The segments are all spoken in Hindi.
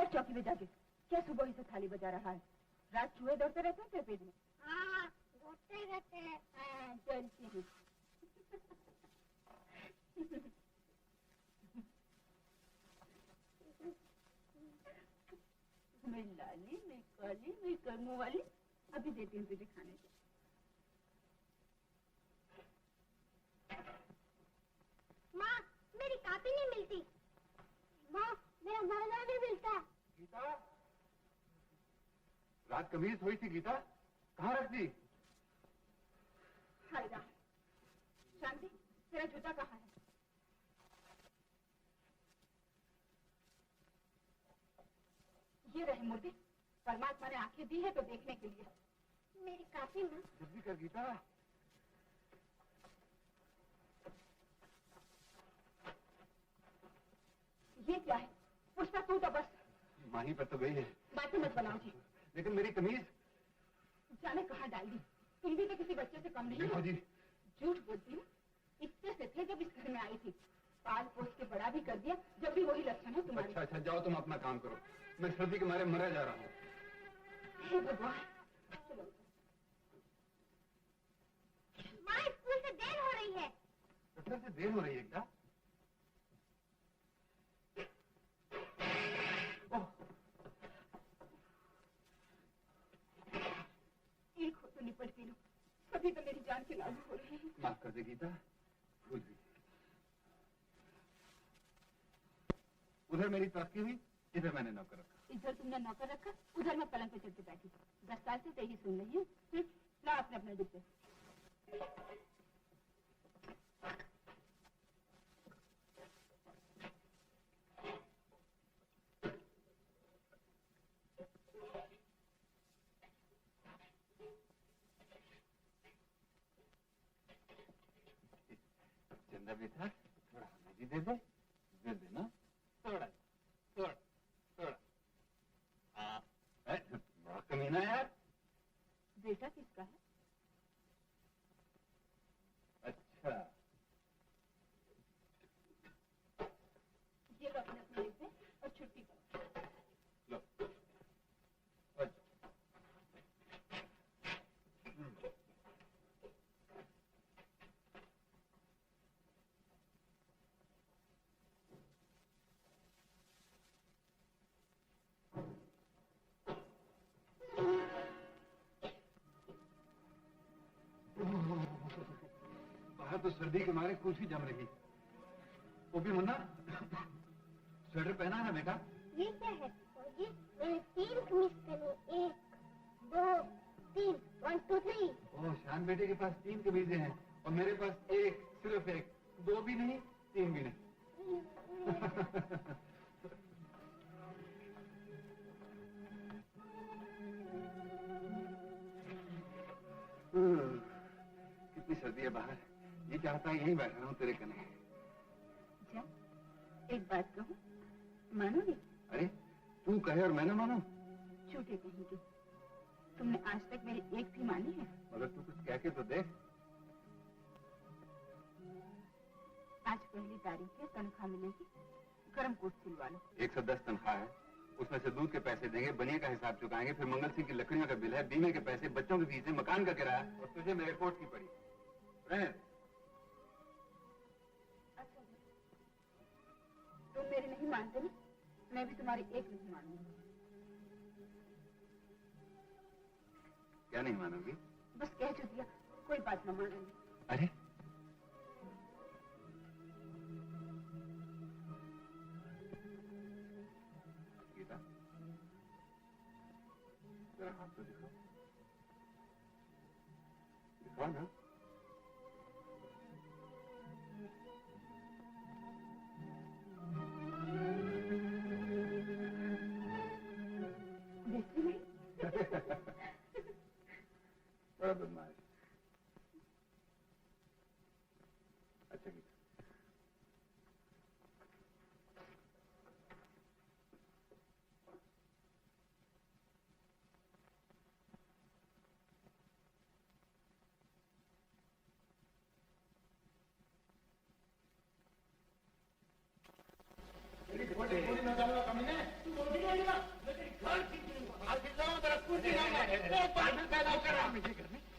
चौकी में जाके क्या सुबह ही से थाली बजा रहा है? रात चूहे दौड़ते रहते हैं तेरे पेट में? हाँ, दौड़ते रहते हैं। चलती हूँ। मैं लाली, मैं काली, मैं कर्मों वाली, अभी देती हूँ तुझे खाने को। माँ, मेरी कापी नहीं मिलती। माँ, मेरा मरना नहीं मिलता। गीता, रात कमीज हुई थी गीता, कहाँ रख दी? हाय राम, शांति, तेरा जूता कहाँ है? ये रहे मूर्ति, परमात्मा ने आंखें दी है तो देखने के लिए। मेरी कापी में। जल्दी कर गीता। ये क्या है? पुष्पा तू तो बस माही पर तो गई है। बातें मत बनाओ जी। लेकिन मेरी कमीज जाने कहाँ डाल दी? तुम भी तो किसी बच्चे से कम नहीं हो। जी। झूठ बोलती ना, इतने से थे जब इस घर में आई थी, पाल पोस के बड़ा भी कर दिया, जब भी वही लक्षण है तुम्हारे। अच्छा अच्छा, जाओ तुम अपना काम करो, मैं सर्दी के मारे मरा जा रहा हूँ। हे भगवान, चलो। माँ, स्कूल से देर हो रही है। दफ्तर से देर हो रही है क्या? एक हो तो निपट के लो, सभी तो मेरी जान के लागू हो रहे हैं। माफ कर दे गीता, भूल गई। उधर मेरी तरक्की हुई, इधर मैंने नौकर रखा। इधर तुमने नौकर रखा, उधर मैं पलंग पे चढ़ के बैठी। 10 साल से यही सुन रही हूँ। ला अपने अपने डिब्बे। चंदा बेटा, थोड़ा हमें भी दे देना। थोड़ा थोड़ा थोड़ा। बड़ा कमीना यार। बेटा किसका है? अच्छा, ये लो अपने अपने डिब्बे और छुट्टी करो। लो। बाहर तो सर्दी के मारे कुल्फी जम रही। वो भी मुन्ना, स्वेटर पहना है ना बेटा? ये क्या है? जी, मैंने 3 कमीज पहनी। 1, 2, 3, 1, 2, 3। ओह, शान बेटे के पास 3 कमीजें हैं और मेरे पास एक, सिर्फ एक। 2 भी नहीं, 3 भी नहीं। कितनी सर्दी है बाहर, ये चाहता है यहीं बैठा रहूं तेरे कने। जा, एक बात कहूँ, मानोगे? अरे तू कहे और मैं ना मानूं? झूठे कहेंगे। तुमने आज तक मेरी एक भी मानी है? मगर तू कुछ कह के तो देख। आज पहली तारीख है, तनख्वाह मिलेगी, गर्म कोट सिलवा लो। 110 तनख्वाह है, उसमें से दूध के पैसे देंगे, बनिए का हिसाब चुकाएंगे, फिर मंगल सिंह की लकड़ियों का बिल है, बीमे के पैसे, बच्चों के फीस, मकान का किराया, और तुझे मेरे कोर्ट की पड़ी। अच्छा तुम मेरी नहीं मानते ना, मैं भी तुम्हारी एक नहीं मानूंगी। क्या नहीं मानोगी? बस कह जो दिया, कोई बात न मानूंगी। अरे गीता, जरा हाथ तो दिखाओ, दिखाओ ना। देखती नहीं? बड़ा बदमाश। अच्छा गीता,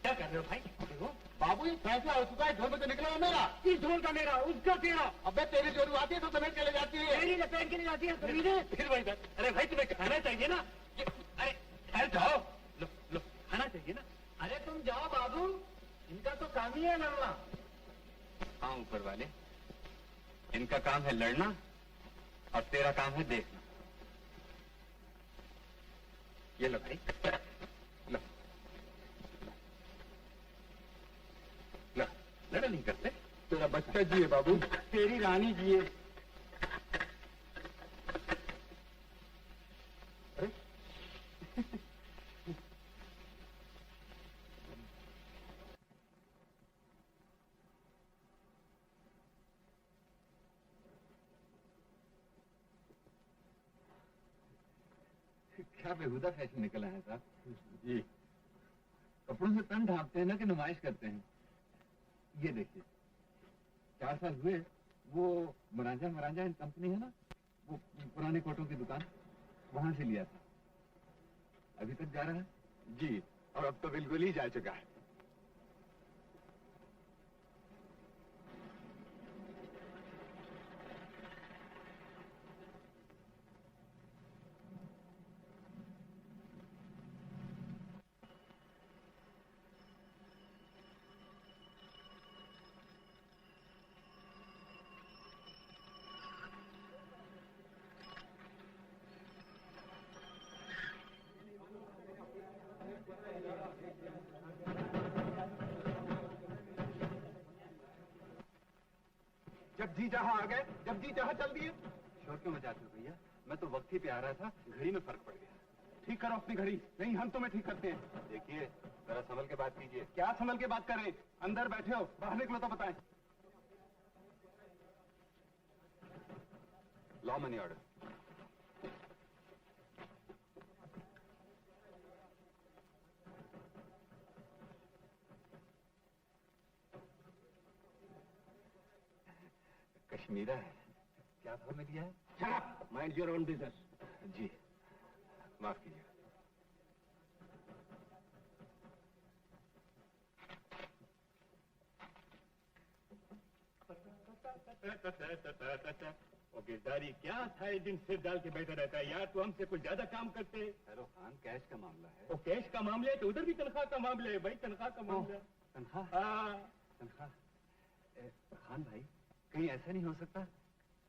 क्या कर रहे हो भाई? देखो बाबू, ये फैसला हो चुका है, ढोल में तो निकला है मेरा। इस ढोल का मेरा, उसका तेरा। अबे तेरी जोरू आती है तो समेट चले जाती है। मेरी लपेट के ले जाती है फिर वही बात। अरे भाई तुम्हें खाना चाहिए ना। अरे ठहर जाओ, लो लो खाना चाहिए ना। अरे तुम जाओ बाबू, इनका तो काम ही है लड़ना। हाँ ऊपर वाले, इनका काम है लड़ना और तेरा काम है देखना। ये लो भाई, लो लो, लड़ा नहीं करते। तेरा बच्चा जी है बाबू, तेरी रानी जी है। क्या बेहुदा फैशन निकला है साहब जी। कपड़ों से तन ढांकते हैं ना कि नुमाइश करते हैं। ये देखिए, 4 साल हुए वो मरांजा मरांजा इन कंपनी है ना, वो पुराने कोटों की दुकान, वहां से लिया था। अभी तक जा रहा है जी, और अब तो बिल्कुल ही जा चुका है। जब जी जहां आ गए, जब जी जहां चल दिए। शोर क्यों मचाते हो भैया? मैं तो वक्त ही पे आ रहा था, घड़ी में फर्क पड़ गया। ठीक करो अपनी घड़ी, नहीं हम तुम्हें ठीक करते हैं। देखिए जरा संभल के बात कीजिए। क्या संभल के बात करें? अंदर बैठे हो, बाहर निकलो तो बताएं। Law money order. कश्मीरा है। क्या भाव में दिया है? Mind your own business. जी माफ कीजिए। गिरदारी क्या सारे दिन सिर डाल के बैठा रहता है यार, तू हमसे कुछ ज्यादा काम करते। हेलो खान, कैश का मामला है। वो कैश का मामला है तो उधर भी तनख्वाह का मामला है भाई, तनख्वाह का मामला। तनख्वाह? हाँ तनख्वाह? खान भाई, कहीं ऐसा नहीं हो सकता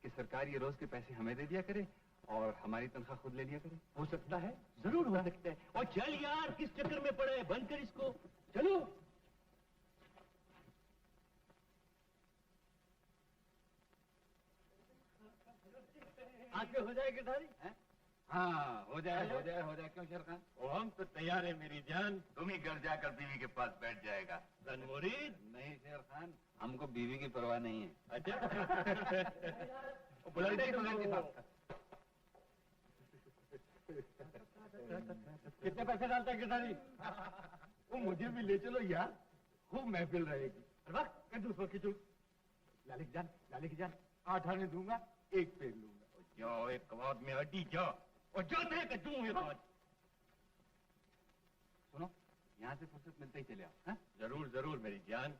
कि सरकार ये रोज के पैसे हमें दे दिया करे और हमारी तनख्वाह खुद ले लिया करे? हो सकता है, जरूर हो सकता है। और चल यार, किस चक्कर में पड़ा है, बंद कर इसको, चलो। आके हो जाए गिरधारी? हाँ हो जाए हो जाए हो जाए। क्यों शेर खान? ओ हम तो तैयार है मेरी जान। तुम ही घर जाकर बीवी के पास बैठ जाएगा। मुरीद नहीं शेर खान, हमको बीवी की परवाह नहीं है। अच्छा बुला कितने पैसे डालता है गिरधारी? वो मुझे भी ले चलो यार, खूब महफिल रहेगी। खिंचू लालिक जान 8 आने दूंगा, 1 पेड़ लूंगा। जाओ एक कबाब में हड्डी जाओ। और जाते हैं कि दूं ये बात। सुनो, यहाँ से फुर्सत मिलते ही चले आओ। हाँ? जरूर जरूर मेरी जान।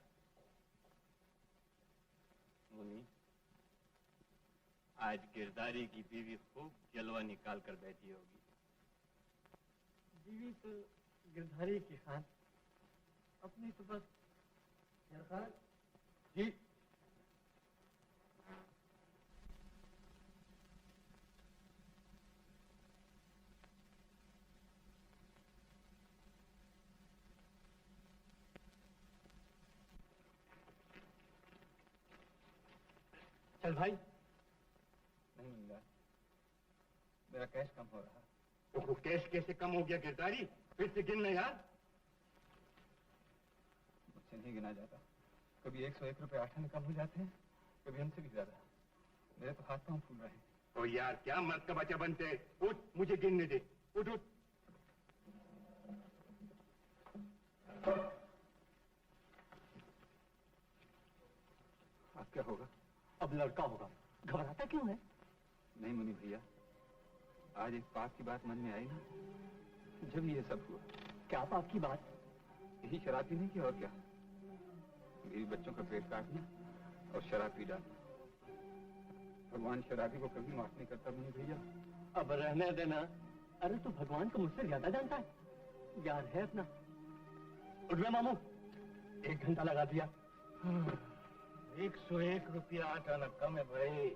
मुनी, आज गिरधारी की बीवी खूब जलवा निकाल कर बैठी होगी। बीवी तो गिरधारी की खान, अपनी तो बस खान। जी। चल भाई। नहीं मिल, मेरा कैश कम हो रहा। तो कैश कैसे कम हो गया गिरधारी? फिर से गिनना यार। मुझसे नहीं गिना जाता। कभी 101 रुपए 8 आने कम हो जाते हैं, कभी हमसे भी ज्यादा। मेरे तो हाथ पांव फूल रहे हैं। ओ यार, क्या मर्द का बच्चा बनते हैं। उठ, मुझे गिनने दे। उठ उठ। अब क्या होगा? अब लड़का होगा। घबराता क्यों है? नहीं मुनि भैया, आज एक पाप की बात मन में आई ना, जब ये सब हुआ। क्या पाप की बात? यही शराब पीने की, और क्या। मेरी बच्चों का पेट काटना और शराब पी डालना। भगवान शराबी को कभी माफ नहीं करता मुनि भैया। अब रहने देना। अरे तू भगवान को मुझसे ज्यादा जानता है। यार है अपना। उठ गए मामू, 1 घंटा लगा दिया। 101 रुपया 8 आना कम है भाई।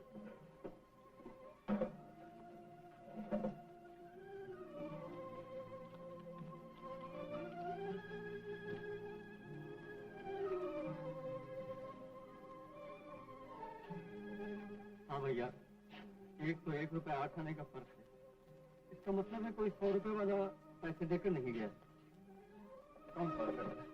हाँ भैया, 1 तो 1 रुपया 8 आने का फर्क है। इसका मतलब है कोई 100 रुपए वाला पैसे देकर नहीं गया। कौन 100 रुपए वाला?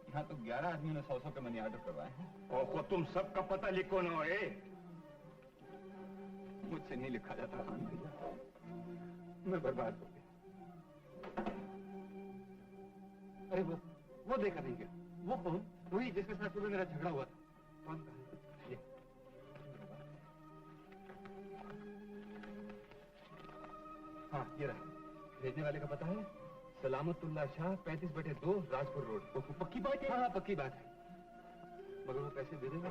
यहाँ तो 11 आदमियों ने 100 के मनी ऑर्डर करवाए हैं। और तुम सबका पता लिखो ना। मुझसे नहीं लिखा जाता खान भैया, मैं बर्बाद हो गया। अरे वो देखा नहीं गया। वो कौन? वही जिसके साथ सुबह मेरा झगड़ा हुआ था। कौन कहा? ये हाँ, ये रहा। भेजने वाले का पता है? सलामतुल्लाह शाह, 35/2 राजपुर रोड। पक्की बात है? हाँ, पक्की बात है। मगर वो पैसे दे देगा?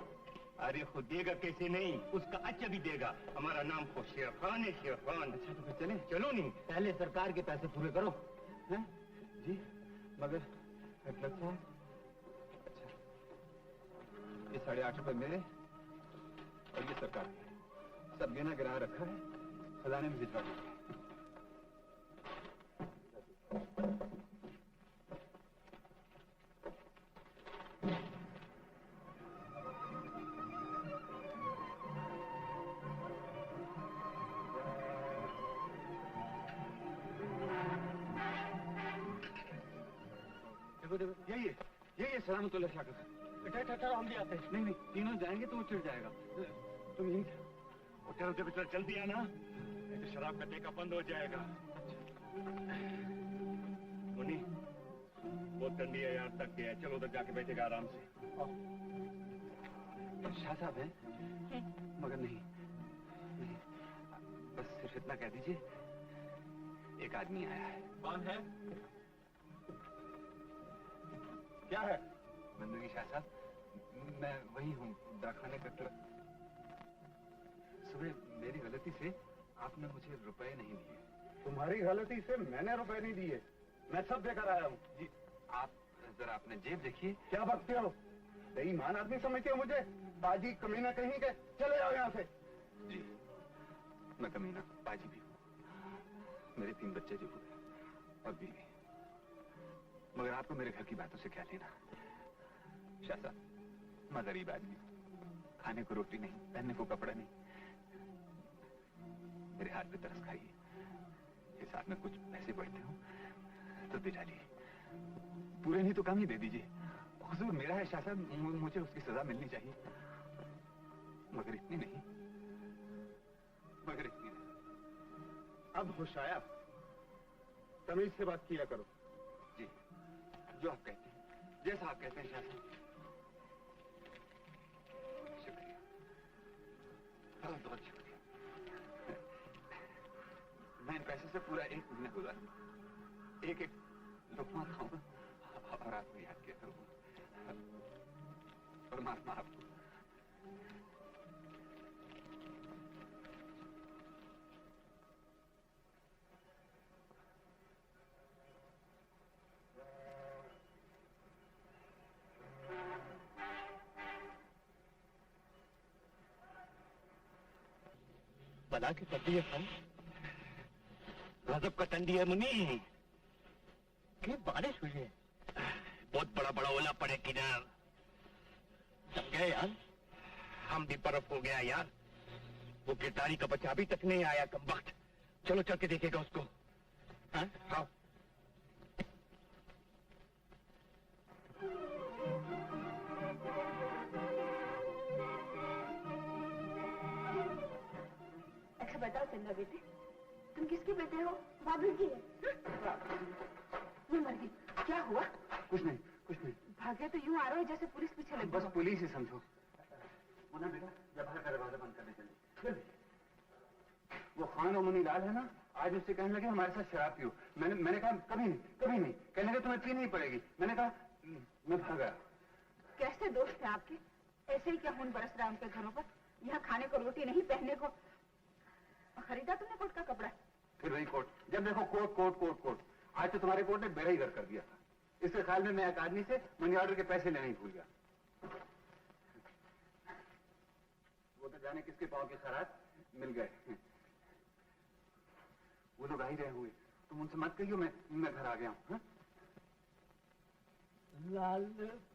अरे खुद देगा कैसे नहीं, उसका अच्छा भी देगा। हमारा नाम तो शेर खान है, शेर खान। अच्छा तो फिर चले? चलो नहीं। पहले सरकार के पैसे पूरे करो। हैं? जी, मगर हजरत साहब, अच्छा, ये 8.5 रुपए मेरे और ये सरकार के। सब गिना गिरा रखा है, खजाने में भिजवा दीजिए। यही सलामतुल्लाह शाह का। ठहरो, हम भी आते हैं। नहीं, तीनों जाएंगे तो वो चिढ़ जाएगा। तुम यहीं चलो जब इतना जल्दी आना, नहीं तो शराब का ठेका बंद हो जाएगा। मुनी, बहुत ठंडी है यार, तक गया। चलो उधर जाके बैठेगा आराम से। शाह साहब हैं? मगर नहीं, बस सिर्फ इतना कह दीजिए, एक आदमी आया है। कौन है? क्या है? बंदगी शाह साहब, मैं वही हूँ, डाकखाने का क्लर्क। सुबह मेरी गलती से आपने मुझे रुपए नहीं दिए। तुम्हारी गलती से मैंने रुपए नहीं दिए, मैं सब देकर आया हूँ। जी, आप जरा अपने जेब देखिए। क्या बकते हो? बेईमान आदमी समझते हो मुझे? बाजी कमीना कहीं के, चले जाओ यहाँ से। जी, मैं कमीना बाजी भी हूँ। मेरे 3 बच्चे जो हुए और बीवी। मगर आपको मेरे घर की बातों से क्या लेना? शाह साहब, मैं गरीब आदमी हूँ। खाने को रोटी नहीं, पहनने को कपड़ा नहीं। मेरे हाथ पे तरस खाइए। इस हाथ में कुछ पैसे बढ़ते हो तो दे डालिए। पूरे नहीं तो कम ही दे दीजिए। हुजूर मेरा है शाह साहब, मुझे उसकी सजा मिलनी चाहिए। मगर इतनी नहीं, मगर इतनी नहीं। अब होश आया? तमीज से बात किया करो। जी, जो आप कहते हैं, जैसा आप कहते हैं शाह साहब। शुक्रिया, बहुत बहुत शुक्रिया। मैं इन पैसे से पूरा एक महीना गुजारूंगा, एक एक लुकमा खाऊंगा और आपको याद किया करूंगा। परमात्मा आपको बला की पट्टी है खान, गजब का टंडी है मुनी। कि बारिश हुई है, बहुत बड़ा बड़ा ओला पड़े किनार। जम गए यार, हम भी बर्फ हो गया यार। वो गिरदारी का बच्चा अभी तक नहीं आया कम वक्त। चलो चल के देखेगा उसको। हाँ हाँ। अच्छा बताओ चंदा बेटे, तुम किसके बेटे हो? भाभी जी है। मैं मर गई, क्या हुआ? कुछ नहीं, कुछ नहीं। भागे तो यूं आ रहा है जैसे पुलिस पीछे लगी। बस पुलिस ही समझो। मुन्ना बेटा, जब बाहर का दरवाजा बंद करने चले। वो खान और मुनीलाल है ना, आज उससे कहने लगे हमारे साथ शराब पियो। मैंने कहा कभी नहीं, कभी नहीं। कहने लगे तुम्हें पीनी ही पड़ेगी। मैंने कहा मैं भाग गया। कैसे दोस्त हैं आपके? ऐसे ही क्या खून बरस रहा है उनके घरों पर? यहाँ खाने को रोटी नहीं, पहनने को। खरीदा तुमने कोट का कपड़ा? फिर वही कोट, जब देखो कोट कोट कोट कोट। आज तो तुम्हारे कोट ने बेड़ा ही गर्क कर दिया था। इसके ख्याल में मैं एक आदमी से मनी ऑर्डर के पैसे लेने ही भूल गया। वो तो जाने किसके पाँव के खराज मिल गए। वो लोग आ ही रहे हुए, तुम उनसे मत कहियो मैं घर आ गया हूँ। लाल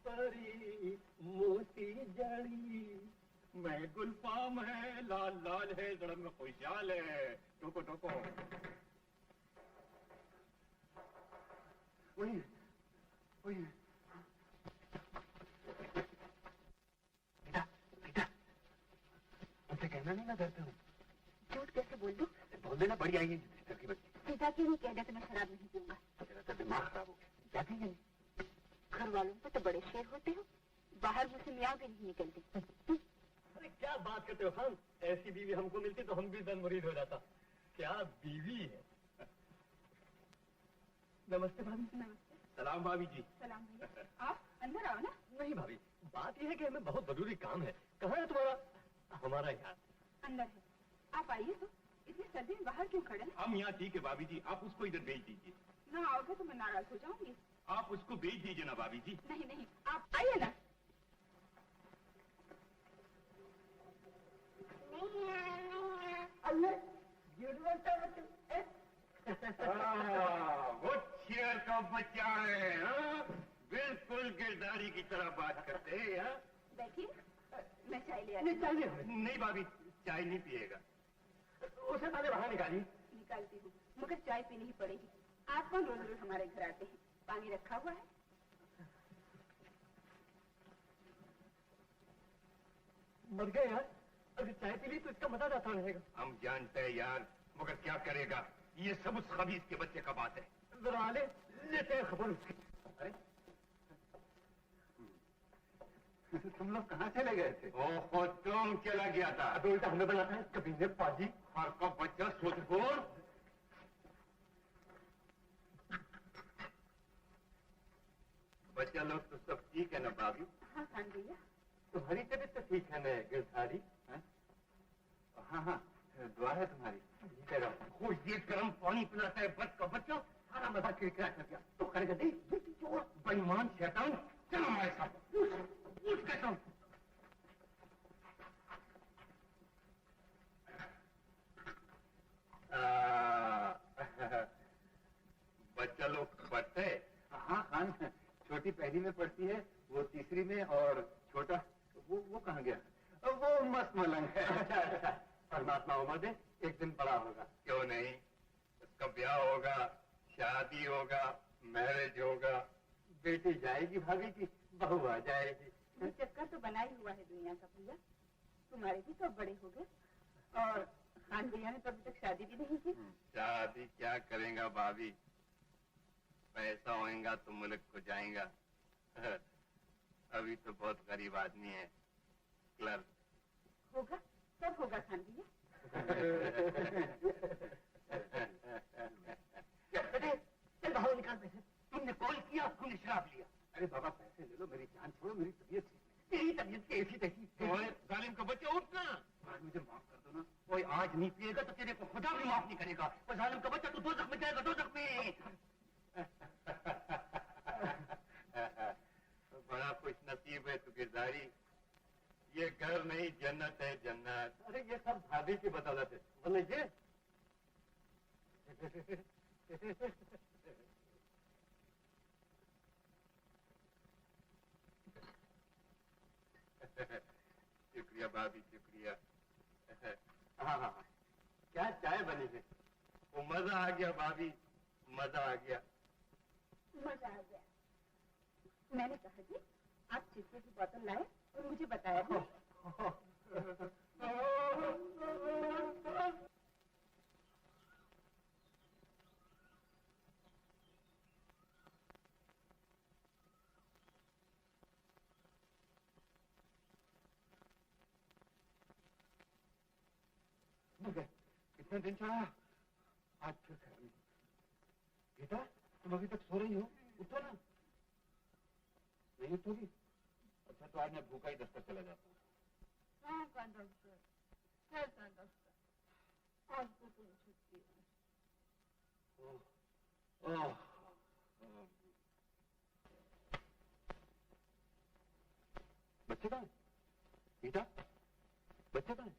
परी मोती जड़ी, मैं गुलफाम है, लाल लाल है, जड़ में खुशहाल है। टोको टोको। वही वही। बेटा बेटा, उनसे कहना नहीं मैं घर पे हूँ। झूठ कैसे बोल दूं? बोल देना, बड़ी आई है सिस्टर की बच्ची। पिता क्यों नहीं कह देते मैं शराब नहीं पीऊंगा? तेरा तो दिमाग खराब हो गया। क्या थी ये? घर वालों पे तो बड़े शेर होते हो, बाहर मुझसे मियाँ भी नहीं निकलती। अरे क्या बात करते हो खान, ऐसी बीवी हमको मिलती तो हम भी दन मुरीद हो जाता। क्या बीवी है। नमस्ते भाभी। नमस्ते। सलाम भाभी जी। सलाम भैया। आप अंदर आओ ना। नहीं भाभी, बात यह है कि हमें बहुत जरूरी काम है। कहाँ है तुम्हारा? हमारा यार अंदर है, आप आइए। तो इतनी सर्दी में बाहर क्यों खड़े हैं? हम यहाँ ठीक है भाभी जी, आप उसको इधर भेज दीजिए। ना आओगे तो मैं नाराज हो जाऊंगी। आप उसको भेज दीजिए ना भाभी जी। नहीं नहीं, आप आइए ना। वो शेर का बच्चा है, हाँ? बिल्कुल गिरदारी की तरह बात करते हैं। हाँ? बैठिए, मैं चाय ले आती हूँ। नहीं भाभी, चाय नहीं पिएगा। उसे पहले बाहर निकालिए। निकालती हूँ, मगर चाय पीनी ही पड़ेगी। आप कौन रोज रोज हमारे घर आते हैं? पानी रखा हुआ है। मर गए यार, अगर चाय पी ली तो इसका मजा जाता रहेगा। हम जानते हैं यार, मगर क्या करेगा, ये सब उस खबीज के बच्चे का बात है। जरा लेते हैं खबर उसकी। अरे तुम लोग कहाँ चले गए थे? ओहो, तुम चला गया था। अभी उल्टा हमें बनाता है कभी ने पाजी। हर का बच्चा सोचफोर। बच्चा लोग तो सब ठीक है ना भाभी? हाँ खान भैया। तुम्हारी तबीयत तो ठीक है ना गिरधारी? हाँ हाँ, दुआ है तुम्हारी। वो ये गर्म पानी पिलाता है बच का बच्चा, सारा मजा किरकिरा कर दिया। तो करेगा देख, बेईमान शैतान, चलो हमारे साथ। उठ कहता हूँ। बच्चा लोग पढ़ते हैं? हाँ खान, छोटी पहली में पढ़ती है, वो तीसरी में, और छोटा वो कहाँ गया? वो मस्त मलंग है। अच्छा, परमात्मा उम्र दे, एक दिन बड़ा होगा। क्यों नहीं, उसका ब्याह होगा, शादी होगा, मैरिज होगा। बेटी जाएगी भाभी की, बहू आ जाएगी। ये चक्कर तो बना ही हुआ है दुनिया का भैया। तुम्हारे भी तो बड़े हो गए, और खान भैया ने तो अभी तक शादी भी नहीं की। शादी क्या करेगा भाभी, पैसा होएगा तो मुल्क को जाएगा। अभी तो बहुत गरीब आदमी है, क्लर्क। होगा, सब होगा खान भैया। बेटे चल बाहर निकाल पैसे। तुमने कॉल किया, तुमने शराब लिया। अरे बाबा पैसे ले लो, मेरी जान छोड़ो, मेरी तबीयत तेरी तबीयत की ऐसी तैसी। जालिम का बच्चा उठना। मुझे माफ कर दो ना, कोई आज नहीं पिएगा तो तेरे को खुदा भी माफ नहीं करेगा। और जालिम का बच्चा तू दोज़ख में जाएगा, दोज़ख में। बड़ा खुश नसीब है तू किरदारी। ये घर नहीं जन्नत है, जन्नत। अरे ये सब भाभी की बदौलत है, बोले ये। शुक्रिया भाभी, शुक्रिया। हाँ हाँ, क्या चाय बनी है। वो मजा आ गया भाभी, मजा आ गया। मजा आ गया। मैंने कहा जी आप चिट्ठी की बोतल लाए और मुझे बताया भी। कितने दिन चढ़ा, आज फिर खैर नहीं। गीता तुम अभी तक सो रही हो, उठो ना। नहीं उठोगी? अच्छा तो आज मैं भूखा ही दफ्तर चला जाता हूँ। हाँ डॉक्टर, कैसा डॉक्टर, आज तो तुम छुट्टी है। बच्चे कहाँ हैं? गीता, बच्चे कहाँ हैं?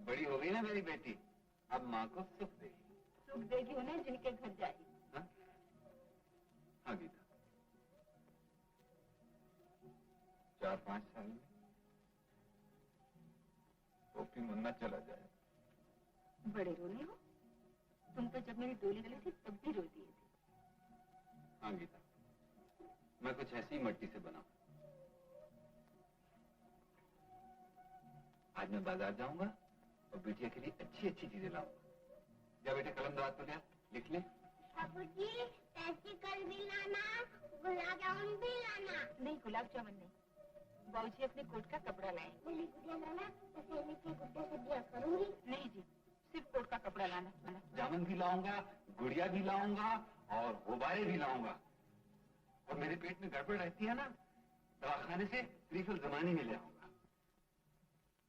बड़ी हो गई ना मेरी बेटी, अब माँ को सुख देगी। सुख देगी उन्हें जिनके घर जाएगी। हाँ? हाँ गीता, 4-5 साल में ओपी मुन्ना चला जाए। बड़े रोने हो तुम तो जब मेरी डोली गली थी तब भी रो दिए थे। हाँ गीता, मैं कुछ ऐसी मट्टी से बना। आज मैं बाजार जाऊंगा और बिटिया के लिए अच्छी अच्छी चीजें लाऊंगा। जा बेटे कलम दवात तो लिया, लिख ले। बाबूजी पेस्टिकल भी लाना, गुलाब जामुन भी लाना। नहीं गुलाब जामुन नहीं, बाबूजी अपने कोट का कपड़ा लाए। मेरी गुड़िया लाना तो सहेली के गुड्डे से ब्याह करूंगी। नहीं जी, सिर्फ कोट का कपड़ा लाना। जामुन भी लाऊंगा, गुड़िया भी लाऊंगा और गुब्बारे भी लाऊंगा। और मेरे पेट में गड़बड़ रहती है ना, दवाखाने से त्रिफल जमानी में ले आऊंगा।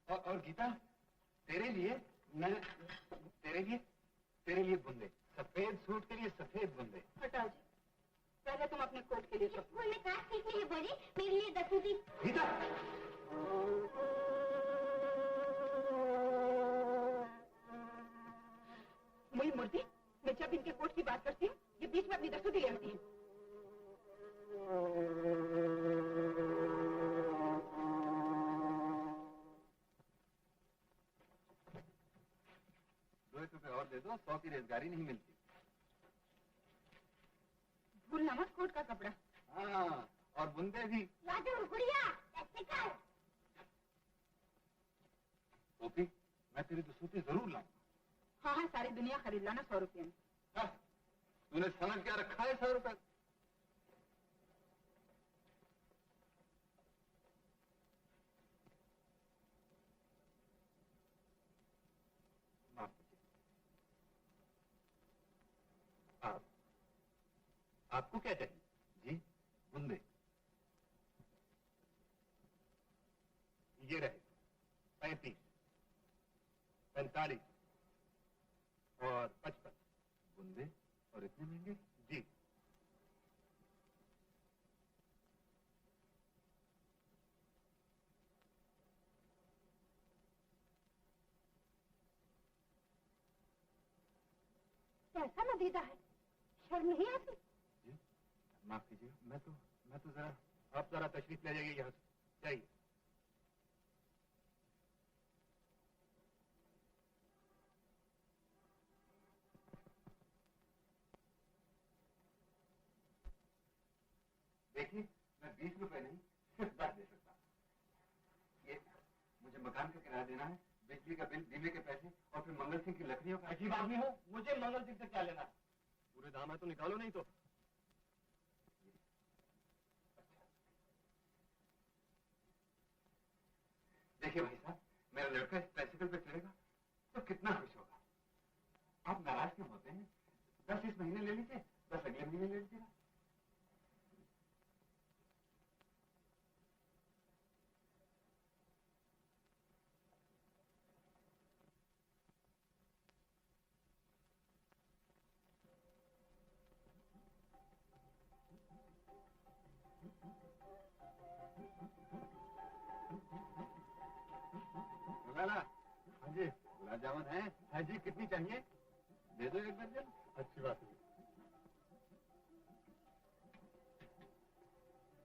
और गीता तेरे लिए मैं तेरे लिए बुंदे, सफेद सूट के लिए सफेद बुंदे। हटाओ जी, पहले तुम अपने कोट के लिए स्कूल में क्लास सीखने है बोली, मेरे लिए 10 दिन। गीता मुई मूर्ति, मैं जब इनके कोट की बात करती हूँ ये बीच में अपनी दस्तूरी ले आती है। ₹2 और दे दो, 100 की रेजगारी नहीं मिलती। भूलना मत कोट का कपड़ा। हाँ, और बुंदे भी। राजू गुड़िया पेस्टिकल। ओपी, मैं तेरी दसूती जरूर लाऊंगा। हाँ हाँ, सारी दुनिया खरीद लाना 100 रुपये में। हाँ, तूने समझ क्या रखा है 100 रुपए? माफ कीजिए। आपको क्या चाहिए? जी, बुंदे। ये रहे 35, 45 और 55। बुंदे और इतने महंगे? जी। कैसा नदीदा है, शर्म नहीं आती? जी, माफ कीजिए, मैं तो जरा। आप जरा तशरीफ ले जाइए यहाँ से, जाइए। देखिए, मैं 20 रुपए नहीं सिर्फ 10 दे सकता हूँ। ये मुझे मकान का किराया देना है, बिजली का बिल, बीमे के पैसे और फिर मंगल सिंह की लकड़ियों का। अजीब आदमी हो, मुझे मंगल सिंह से क्या लेना? पूरे दाम है तो निकालो, नहीं तो। देखिए भाई साहब, मेरा लड़का इस ट्राइसिकल पे चलेगा तो कितना खुश होगा। आप नाराज क्यों होते हैं? 10 इस महीने ले लीजिए, 10 अगले महीने ले लीजिएगा। लाला। हाँ जी, गुलाब जामुन है? हाँ जी, कितनी चाहिए? दे दो 1 दर्जन। अच्छी बात है।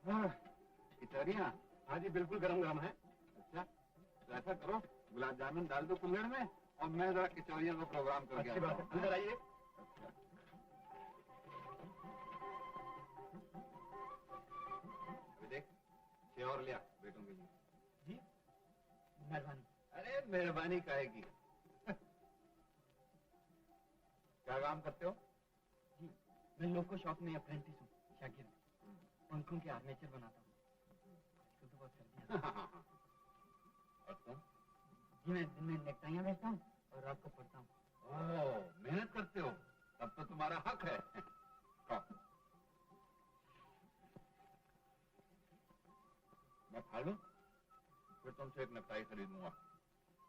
हाँ, कचौरियाँ? हाँ जी, बिल्कुल गरम गरम है। अच्छा, तो ऐसा करो, गुलाब जामुन डाल दो कुल्हड़ में और मैं जरा कचौरियों का प्रोग्राम करके अच्छी बात है, आता हूँ। अंदर आइए। अच्छा। अभी देख, 6 और लिया बेटों के लिए। जी, मेहरबानी। अरे मेहरबानी काहेगी। क्या काम करते हो? जी, मैं लोको शॉप में अप्रेंटिस हूँ, शागिर्द। पंखों के आर्मेचर बनाता हूँ। आजकल तो बहुत सर्दियाँ हैं। और तुम? जी, मैं दिन में नेकटाइयाँ बेचता हूँ और रात को पढ़ता हूँ। ओह, मेहनत करते हो, तब तो तुम्हारा हक है। खाओ। मैं खा लूं? फिर तुमसे एक नेकटाई खरीदूंगा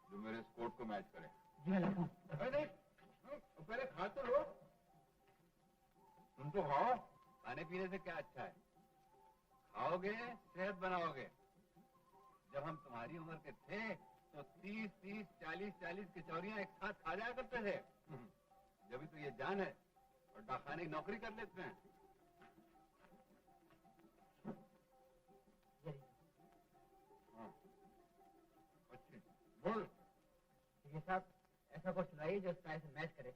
जो मेरे इस कोट को मैच करे। जी, मैं लेता हूँ। अरे नहीं, पहले खा तो लो। तुम तो खाओ, खाने पीने से क्या अच्छा है? खाओगे, सेहत बनाओगे। जब हम तुम्हारी उम्र के थे तो 30-30, 40-40 कचौरियां एक साथ खा जाया करते थे। जब तो ये जान है और डाखाने की नौकरी कर लेते हैं। हाँ, अच्छी बोल। ये साहब ऐसा कुछ सुनाइए जो स्टाइल से मैच करे।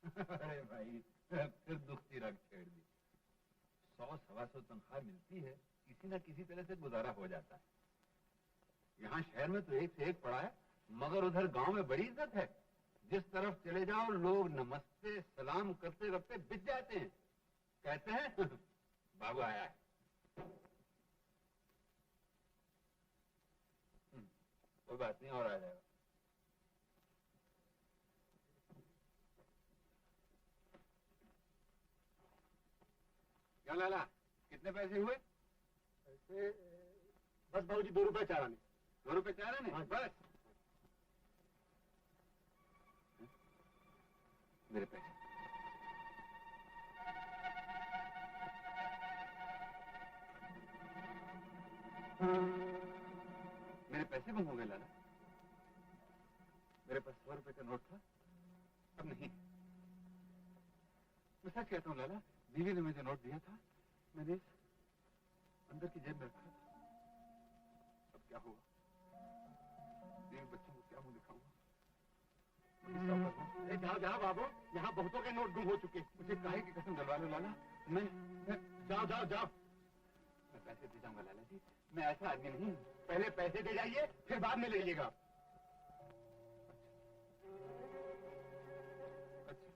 अरे भाई फिर दुख की रग छेड़ दी। 100-125 तनख्वाह मिलती है, किसी न किसी तरह से गुजारा हो जाता है। यहाँ शहर में तो एक से एक पड़ा है, मगर उधर गांव में बड़ी इज्जत है। जिस तरफ चले जाओ लोग नमस्ते सलाम करते करते बिछ जाते हैं। कहते हैं बाबू आया है। कोई बात नहीं, और आ जाएगा। क्या लाला, कितने पैसे हुए? पैसे बस बाबूजी 2 रुपए 4 आने। 2 रुपए 4 आने? हाँ। बस मेरे पैसे। मेरे पैसे गुम हो गए लाला। मेरे पास 100 रुपए का नोट था, अब नहीं। मैं सच कहता हूँ लाला, बीवी ने मुझे नोट दिया था, मैंने अंदर की जेब में रखा था। अब क्या होगा? बीवी बच्चों को क्या मुंह दिखाऊंगा? जाओ जाओ बाबू, यहाँ बहुतों के नोट गुम हो चुके। मुझे काहे की कसम दिलवा लो लाला। मैं जाओ जाओ जाओ। मैं पैसे दे जाऊंगा लाला जी, मैं ऐसा आदमी नहीं। पहले पैसे दे जाइए, फिर बाद में ले लीजिएगा। अच्छा,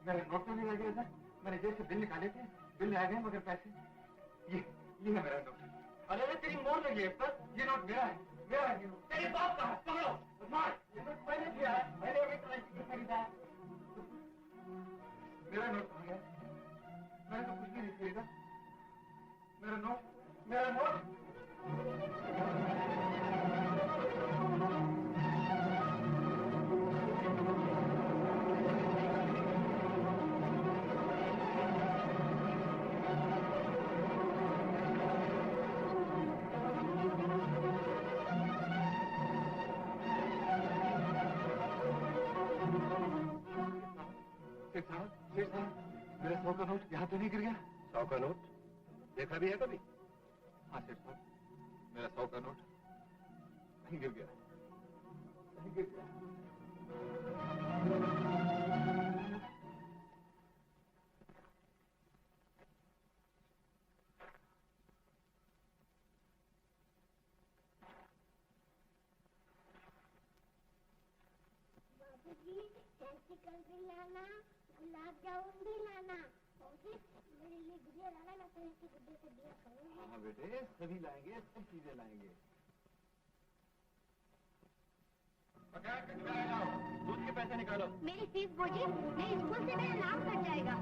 मेरे नोट तो नहीं रह गया था। मैंने जेब से बिल निकाले थे, बिल आ गए मगर पैसे ये है मेरा नोट। अरे तेरी मोर लगी है पर। ये नोट मेरा है, मेरा है ये नोट। तेरे बाप का है, पकड़ो मार। ये नोट मैंने दिया है, मैंने अभी ट्रांसफर खरीदा है। मेरा नोट कहाँ गया? मैंने तो कुछ भी नहीं खरीदा। मेरा नोट, मेरा नोट। सेठ साहब, मेरा 100 का नोट यहाँ तो नहीं गिर गया? 100 का नोट देखा भी है कभी? हाँ सेठ साहब, मेरा 100 का नोट कहीं गिर गया, कहीं गिर गया। बाबूजी फैंसी कंट्री लाना, गुलाब जामुन भी लाना। बाबूजी मेरे लिए गुड़िया लाना, मैं तो इसकी गुड्डे से बिया करूंगी। हाँ बेटे, सभी लाएंगे, सब चीजें लाएंगे। दूध के पैसे निकालो। मेरी फीस बोझी, नहीं स्कूल से मेरा नाम कट जाएगा।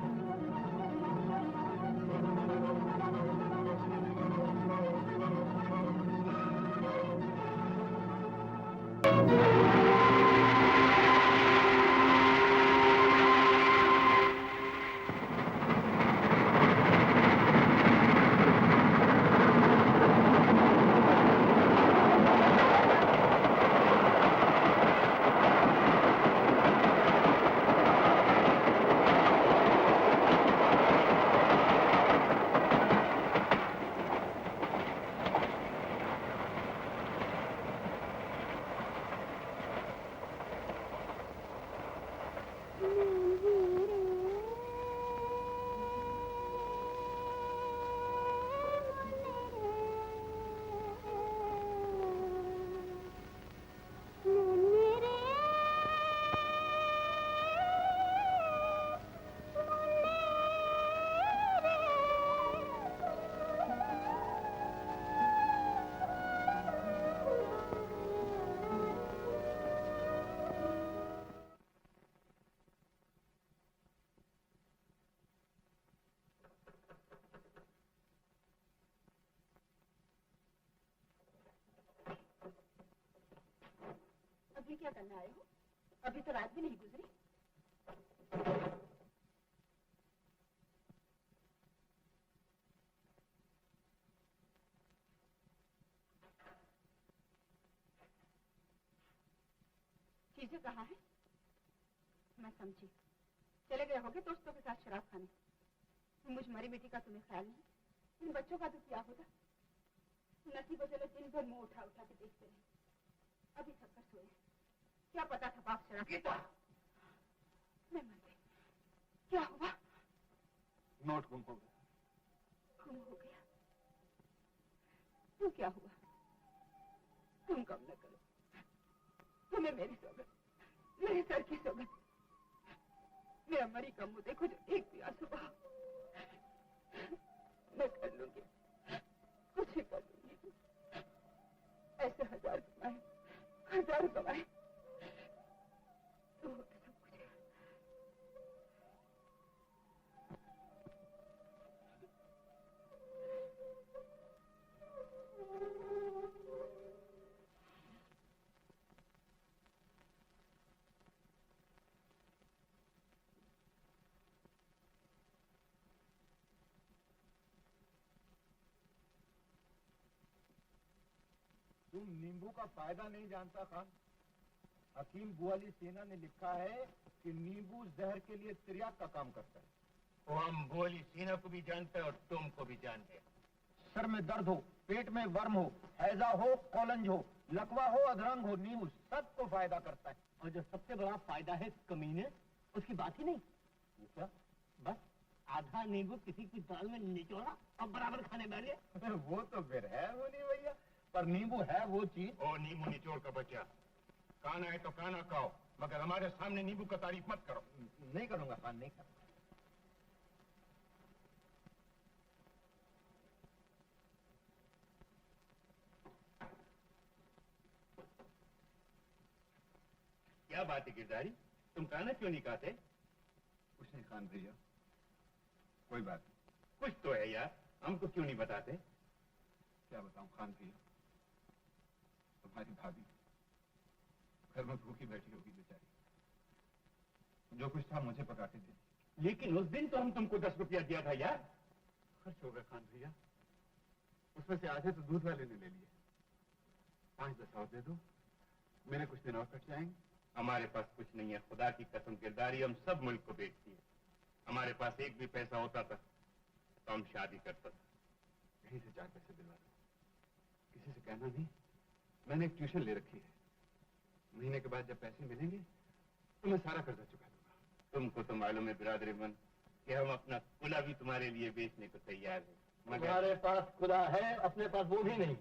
अभी क्या करना आए हो? अभी तो रात भी नहीं गुजरी। चीजें कहाँ हैं? मैं समझी, चले गए होगे दोस्तों के साथ शराब खाने। मुझ मरी बेटी का तुम्हें ख्याल नहीं, इन बच्चों का तो क्या होगा? नसीब चलो दिन भर मुंह उठा उठा के देखते रहे, अभी थक कर सोए। क्या पता था बाप शराब पीता। मैं मर गई। क्या हुआ? नोट गुम हो गया। गुम हो गया? तू क्या हुआ? तुम कम न करो, तुम्हें मेरी सौगंध, मेरे सर की सौगंध। मेरा मरी का मुंह देखो, जो एक भी आंसू बहा। मैं कर लूंगी, कुछ ही कर लूंगी। ऐसे हजार कमाए, हजार कमाए, तो होता सब कुछ है। तुम नींबू का फायदा नहीं जानता खान। हकीम बुआली सेना ने लिखा है कि नींबू जहर के लिए तिर्याक का काम करता है। वो हम बोली सीना को भी जानते हैं और तुमको भी जानते हैं। सर में दर्द हो, पेट में वर्म हो, हैजा हो, कॉलंज हो, लकवा हो, अधरंग हो, नींबू सबको फायदा करता है। और जो सबसे बड़ा फायदा है कमीने, उसकी बात ही नहीं। क्या? बस आधा नींबू किसी की दाल में निचोड़ा और बराबर खाने बैठ गए। वो तो फिर है वो नहीं भैया, पर नींबू है वो चीज। ओ नींबू निचोड़ का बच्चा, खाना है तो खाना खाओ, मगर हमारे सामने नींबू का तारीफ मत करो। नहीं करूंगा खान, नहीं करूंगा। क्या बात है गिरधारी, तुम खाना क्यों नहीं खाते? कुछ नहीं खान भैया, कोई बात नहीं। कुछ तो है यार, हमको क्यों नहीं बताते? क्या बताऊं खान भैया, तुम्हारी भाभी घर में भूखी बैठी होगी बेचारी, जो कुछ था मुझे पका के दे। लेकिन उस दिन तो हम तुमको 10 रुपया दिया था यार। खर्च हो गए खान भैया, उसमें से आधे तो दूध वाले ने ले लिए। 5-10 और दे दो, मेरे कुछ दिन और कट जाएंगे। हमारे पास कुछ नहीं है, खुदा की कसम गिरधारी, हम सब मुल्क को बेचती है। हमारे पास एक भी पैसा होता था तो हम शादी करता था। यहीं से 4 पैसे दिलवा दो, किसी से कहना नहीं। मैंने एक ट्यूशन ले रखी है, महीने के बाद जब पैसे मिलेंगे तो मैं सारा कर्जा चुका दूंगा। तुमको तो मालूम है बिरादरी मन कि हम अपना कुला भी तुम्हारे लिए बेचने को तैयार है, मगर हमारे पास खुदा है, अपने पास वो भी नहीं।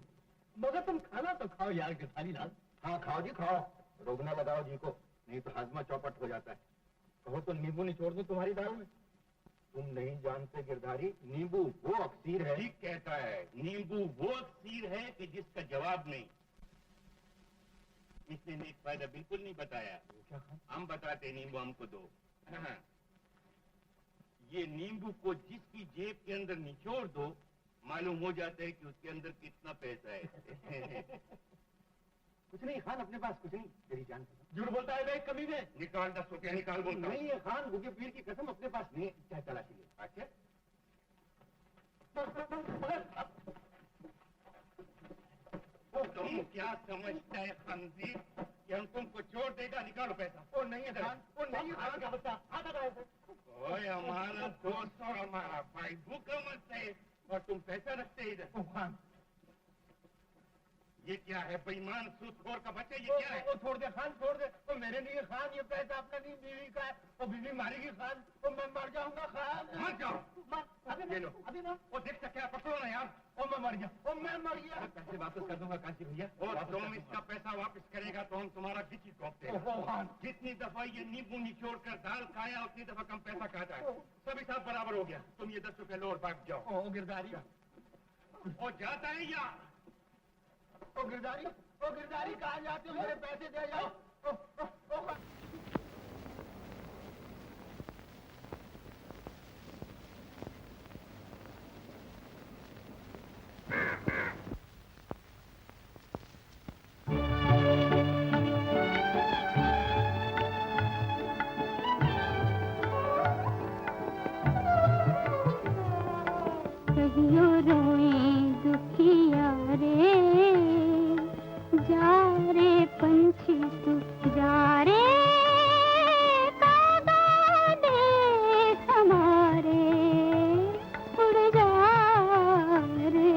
मगर तुम खाना तो खाओ यार गिरधारी लाल। हाँ खाओ जी खाओ, रोग ना लगाओ जी को, नहीं तो हाजमा चौपट हो जाता है। कहो तो नींबू निचोड़ दूं तुम्हारी दाल में। तुम नहीं जानते गिरधारी, नींबू वो अक्सीर है। ठीक कहता है, नींबू वो अक्सीर है कि जिसका जवाब नहीं। इसने नेक फायदा बिल्कुल नहीं बताया। क्या खान? हम बताते नींबू हमको दो। हाँ। ये नींबू को जिसकी जेब के अंदर निचोड़ दो, मालूम हो जाता है कि उसके अंदर कितना पैसा है। कुछ नहीं खान, अपने पास कुछ नहीं, तेरी जान कसम। झूठ बोलता है भाई कमी में। निकाल 10 रुपया निकाल, बोलता हूं। नहीं है खान, भूखे पीर की कसम अपने पास नहीं है। चाहे तलाशी ले। अच्छा, तुम क्या समझता है खंजीर कि हम तुमको छोड़ देगा? निकालो पैसा। वो नहीं है खान, वो नहीं है खान का बच्चा। आता था ऐसे। ओए हमारा दोस्त और हमारा भाई भूखा मत है और तुम पैसा रखते हैं इधर। ओ खान, ये क्या है बेईमान सूदखोर का बच्चा, ये क्या है? वो छोड़ दे खान, छोड़ दे। वो मेरे लिए खान, ये पैसा अपना नहीं, बीवी का है। वो बीवी मारेगी खान, वो मैं मर जाऊंगा खान। मर जाओ। अभी ये लो। अभी ना। वो देखता क्या, पकड़ो ना यार। ओ मैं मर गया, ओ मैं मर गया। पैसे वापस कर दूंगा काशी भैया। और तुम इसका पैसा वापस करेगा तो हम तुम्हारा गिची तोपते हैं। ओ खान, जितनी दफा ये नींबू निचोड़ कर दाल खाया उतनी दफा कम पैसा खाता है। सब हिसाब बराबर हो गया। तुम ये 10 रुपए लो और भाग जाओ। ओ गिरधारी, और जाता है या ओ गिरधारी, ओ गिरधारी कहाँ जाते हो? मेरे पैसे दे जाओ। ओ खान। कहियो रोए दुखिया रे, जा रे पंछी तू जा रे, कागा देश हमारे उड़ जा रे,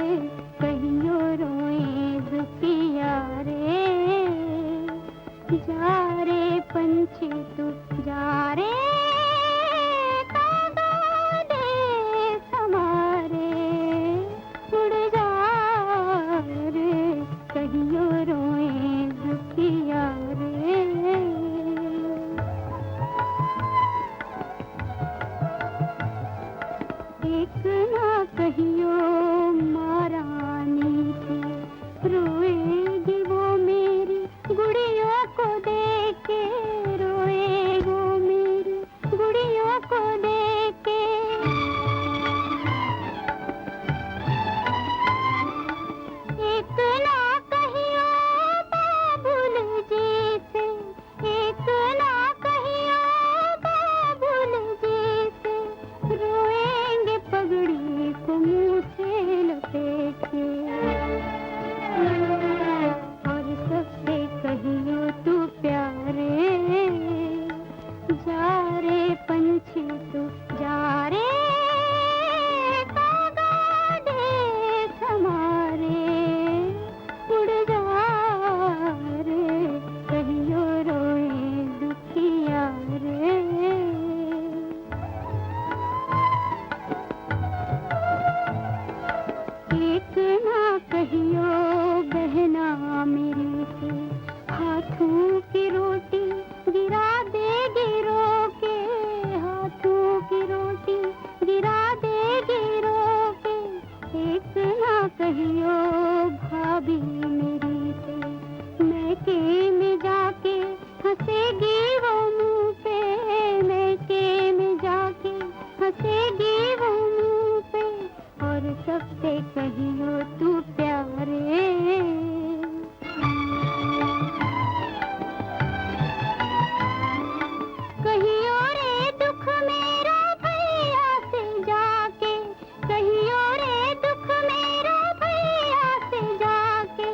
कहियो रोए दुखिया रे, जा रे पंछी तू जा रे, कहियो महारानी थी, रोएगी वो मेरी गुड़ियों को देख के, रोएगी वो मेरी गुड़ियों को देख के। एक ना कहियो बाबुल जी से, एक ना कहियो बाबुल जी से, रोएंगे पगड़ी को मुँह से लपेट के, और सबसे कहियो तू प्यारे, जा रे पंछी तू जा रे, कागा देश हमारे उड़ जा रे, कहियो रोए दुखिया रे। एक ना कहियो बहना मेरी से, हाथों की रोटी गिरा देगी रो के, हाथों की रोटी गिरा देगी रो के। एक ना कहियो भाभी मेरी से, मैके में जाके हंसेगी वो मुँह पे, मैके में जाके हंसेगी वो मुँह पे, और सबसे कहियो तू प्यारे, कहियो रे दुख मेरा भैया से जाके, कहियो रे दुख मेरा भैया से जाके,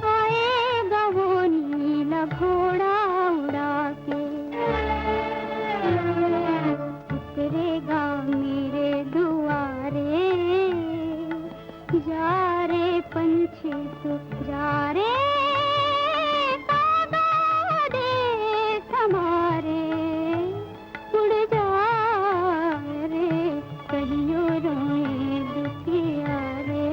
आएगा वो नीला घोड़ा उड़ा के, उतरेगा मेरे दुआरे, जा रे पंछी तू जा रे, कागा देश हमारे उड़ जा रे, कहियो रोए दुखिया रे।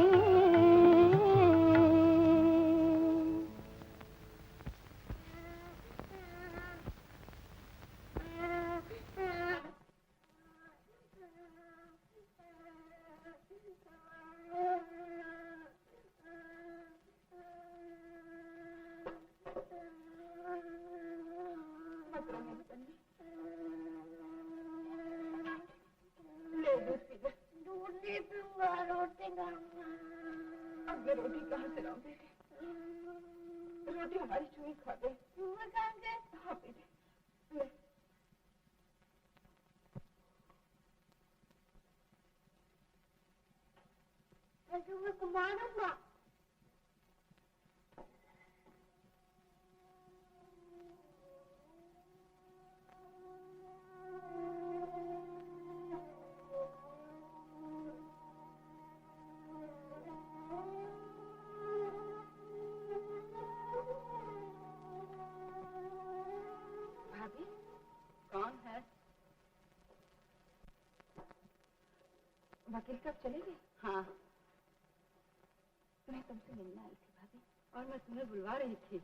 मत रोने बतन्नी, ले दूध पी ले। दूध नहीं पीऊंगा, रोटी खाऊंगा। अब मैं रोटी कहाँ से लाऊं बेटे, रोटी हमारी चूही खा गई। चूहे खा गए? हाँ बेटे, ले। मैं चूहे को मारूंगा। भाभी कौन है? वकील साहब चले गए? हाँ, मैं तुमसे मिलने आई थी भाभी। और मैं तुम्हें बुलवा रही थी,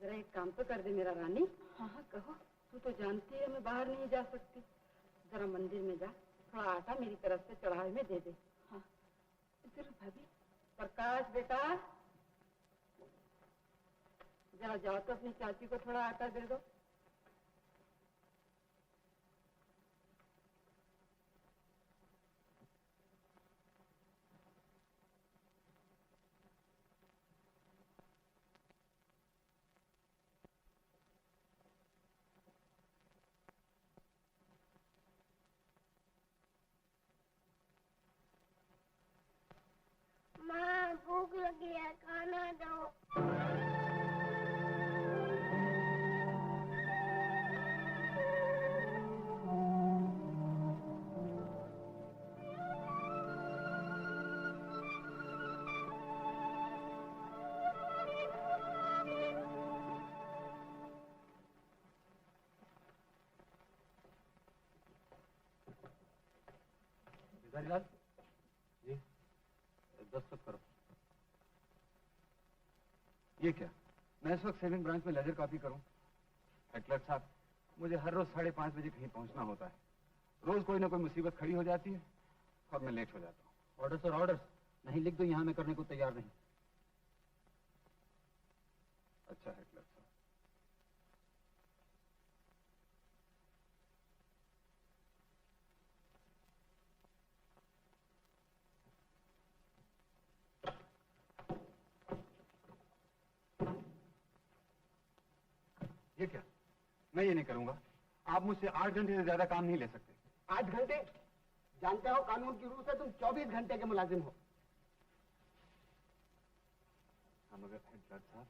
जरा एक काम तो कर दे मेरा रानी। हाँ हाँ कहो। तू तो जानती है मैं बाहर नहीं जा सकती, जरा मंदिर में जा, थोड़ा आटा मेरी तरफ से चढ़ावे में दे दे। हाँ जरूर भाभी। प्रकाश बेटा, जरा जाओ तो अपनी चाची को थोड़ा आटा दे दो। गया, खाना दो। बिहारीलाल जी, दस्तखत करो। ये क्या? मैं इस वक्त सेविंग ब्रांच में लेजर कॉपी करूं? क्लर्क साहब, मुझे हर रोज 5:30 बजे कहीं पहुंचना होता है। रोज कोई ना कोई मुसीबत खड़ी हो जाती है और मैं लेट हो जाता हूँ। ऑर्डर सर ऑर्डर, नहीं लिख दो, यहाँ मैं करने को तैयार नहीं। अच्छा है क्लर्क साहब। ये क्या? मैं ये नहीं करूंगा। आप मुझसे 8 घंटे से ज्यादा काम नहीं ले सकते। 8 घंटे? जानते हो कानून की रूल से तुम 24 घंटे के मुलाजिम हो। हाँ मगर क्लर्क साहब,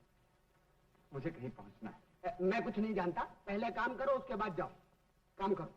मुझे कहीं पहुंचना है। मैं कुछ नहीं जानता, पहले काम करो उसके बाद जाओ। काम करो।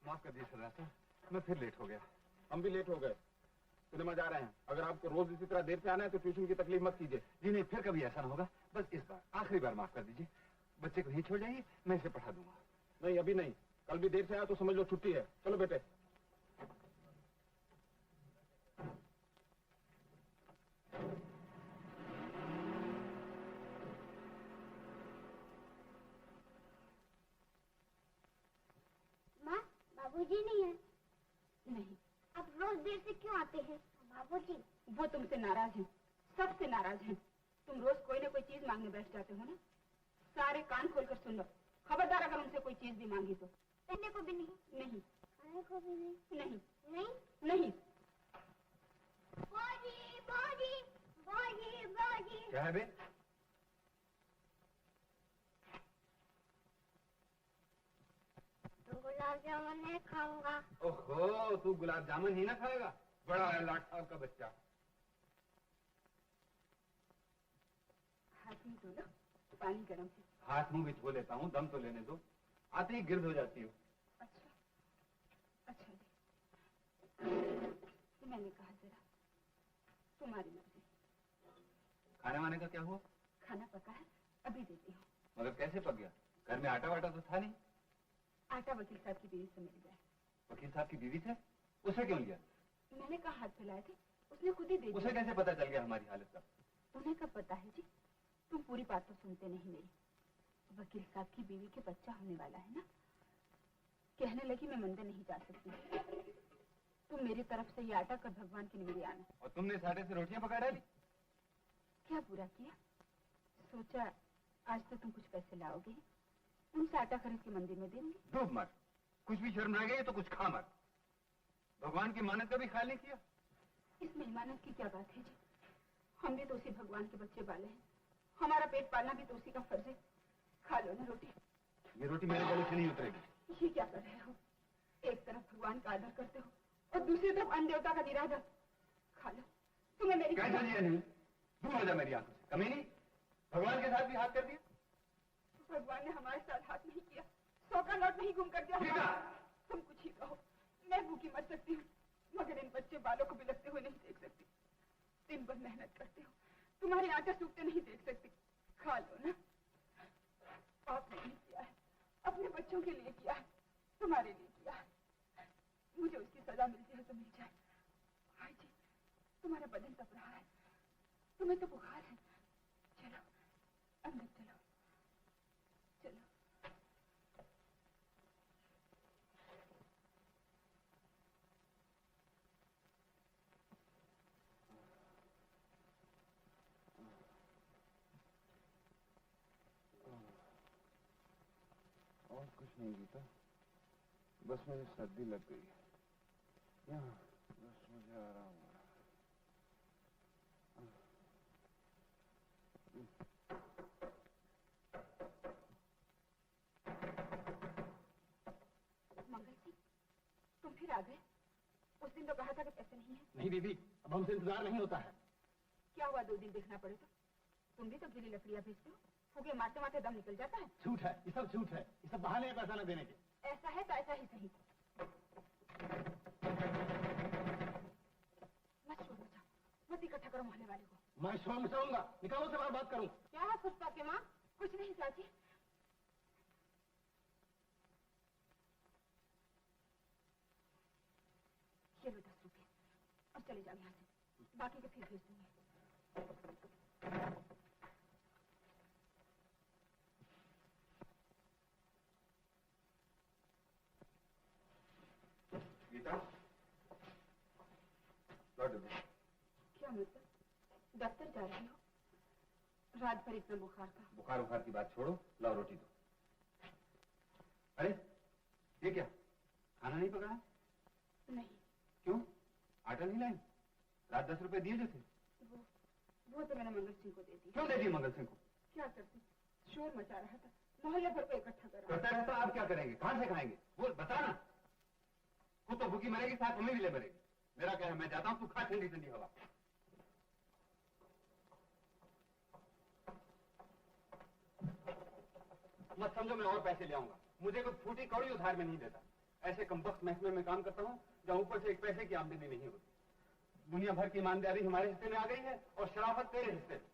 माफ कर दिए सरदार साहब, मैं फिर लेट हो गया। हम भी लेट हो गए, सिनेमा जा रहे हैं। अगर आपको रोज इसी तरह देर से आना है तो ट्यूशन की तकलीफ मत कीजिए। जी नहीं, फिर कभी ऐसा ना होगा। बस इस बार आखिरी बार माफ कर दीजिए। बच्चे को यहीं छोड़ जाइए, मैं इसे पढ़ा दूंगा। नहीं अभी नहीं, कल भी देर से आया तो समझ लो छुट्टी है। चलो बेटे। माँ, बाबूजी नहीं है। नहीं, अब रोज देर से क्यों आते हैं? बाबूजी वो तुमसे नाराज हैं, सबसे नाराज हैं। तुम रोज कोई ना कोई चीज मांगने बैठ जाते हो ना। सारे कान खोलकर सुन लो, खबरदार अगर उनसे कोई चीज भी मांगी तो। पहनने को भी नहीं, नहीं खाने को भी नहीं। नहीं नहीं नहीं। बाजी बाजी बाजी बाजी। क्या है बे? तो गुलाब जामुन नहीं खाऊंगा। ओहो, तू गुलाब जामुन ही ना खाएगा? बड़ा है लाट साहब का बच्चा। हाथ नहीं धो लो, पानी गर्म है। हाथ मुंह भी धो लेता हूँ, दम तो लेने दो। आते ही गिर्द हो जाती हो। अच्छा अच्छा जी, तो मैंने कहा जरा तुम्हारी मर्जी। खाने वाने का क्या हुआ? खाना पका है, अभी देती हूँ। मगर कैसे पक गया? घर में आटा वाटा तो था नहीं। आटा वकील साहब की बीवी से मिल गया। वकील साहब की बीवी से? उसे क्यों लिया? मैंने कहा हाथ फैलाए थे, उसने खुद ही दे उसे दिया। कैसे पता चल गया हमारी हालत का? उन्हें कब पता है जी? तुम पूरी बात तो सुनते नहीं मेरी। वकील साहब की बीवी के बच्चा होने वाला है ना। कहने लगी मैं मंदिर नहीं जा सकती। तुम मेरी तरफ से ये आटा कर भगवान के निमित्त आना। और तुमने इस आटे से रोटियां पका डाली? क्या बुरा किया? सोचा आज तो तुम कुछ पैसे लाओगे, उनसे आटा खरीद के मंदिर में देंगे। डूब मर, कुछ भी शर्म रह गई तो कुछ खा मर। भगवान की मानत का भी ख्याल नहीं किया। इसमें ईमानत की क्या बात है जी? हम भी तो उसी भगवान के बच्चे पाले हैं, हमारा पेट पालना भी तो उसी का फर्ज है। खा लो ना रोटी। ये रोटी मेरे गले से नहीं उतरेगी। ये क्या कर रहे हो? एक तरफ भगवान का आदर करते हो और दूसरी तरफ अन्य देवता का निरादर। खा लो, तुम्हें मेरी कैसा दिया नहीं? दूर हो जा मेरी आंखों से। कमी नहीं, भगवान के साथ भी हाथ कर दिया। भगवान ने हमारे साथ हाथ नहीं किया, 100 का नोट नहीं गुम कर दिया। तुम कुछ ही कहो, मैं भूखी मर सकती हूँ, मगर इन बच्चे बालों को बिलकते हुए नहीं देख सकती। दिन भर मेहनत करते हो, तुम्हारी आंखें सूखते नहीं देख सकती। खा लो ना। आपने नहीं किया है, अपने बच्चों के लिए किया है, तुम्हारे लिए किया है। मुझे उसकी सजा मिलती है तो मिल जाए। हाय जी, तुम्हारा बदन तप रहा है, तुम्हें तो बुखार है। चलो अंदर चलो, चलो। और कुछ नहीं गीता, बस मुझे सर्दी लग गई है। यहाँ बस मुझे आराम हो रहा है। मंगल जी, तुम फिर आ गए। उस दिन तो कहा था कि पैसे नहीं है। नहीं दीदी, अब हमसे इंतजार नहीं होता है। क्या हुआ 2 दिन देखना पड़े तो? तुम भी तो गीली लकड़ियां भेजते हो, फूके मारते मारते दम निकल जाता है। झूठ है, ये सब झूठ है, ये सब बहाने हैं पैसा न देने के। ऐसा है तो ऐसा ही सही। मत शोर मचाओ, मत इकट्ठा करो मोहल्ले वाले को। मैं शोर मचाऊंगा, निकालो से बात करूं। क्या है पुष्पा के माँ? कुछ नहीं चाची। ये लो 10 रुपए और चले जाओ यहाँ से, बाकी के फिर भेज दूंगी। गीता, लौट दो। क्या मतलब? दफ्तर जा रही हो? रात भर इतना बुखार था। बुखार की बात छोड़ो, लाओ रोटी दो। अरे ये क्या, खाना नहीं पकाया? नहीं। क्यों, आटा नहीं लाई? रात 10 रुपए दिए जो थे। वो तो मैंने मंगल सिंह को दे दी। क्यों दे दी मंगल सिंह को? क्या करती, शोर मचा रहा था, मोहल्ले भर को इकट्ठा कर रहा करता रहता, आप क्या करेंगे, कहां से खाएंगे? बोल बता ना। खुद तो भूखी मरेगी, साथ हमें भी ले मरेगी। मेरा क्या है, मैं जाता हूँ, तू खा ठंडी ठंडी हवा। मत समझो मैं और पैसे ले आऊंगा, मुझे कोई फूटी कौड़ी उधार में नहीं देता। ऐसे कमबख्त महकमे में काम करता हूँ जहाँ ऊपर से 1 पैसे की आमदनी नहीं होती। दुनिया भर की ईमानदारी हमारे हिस्से में आ गई है और शराफत तेरे हिस्से में।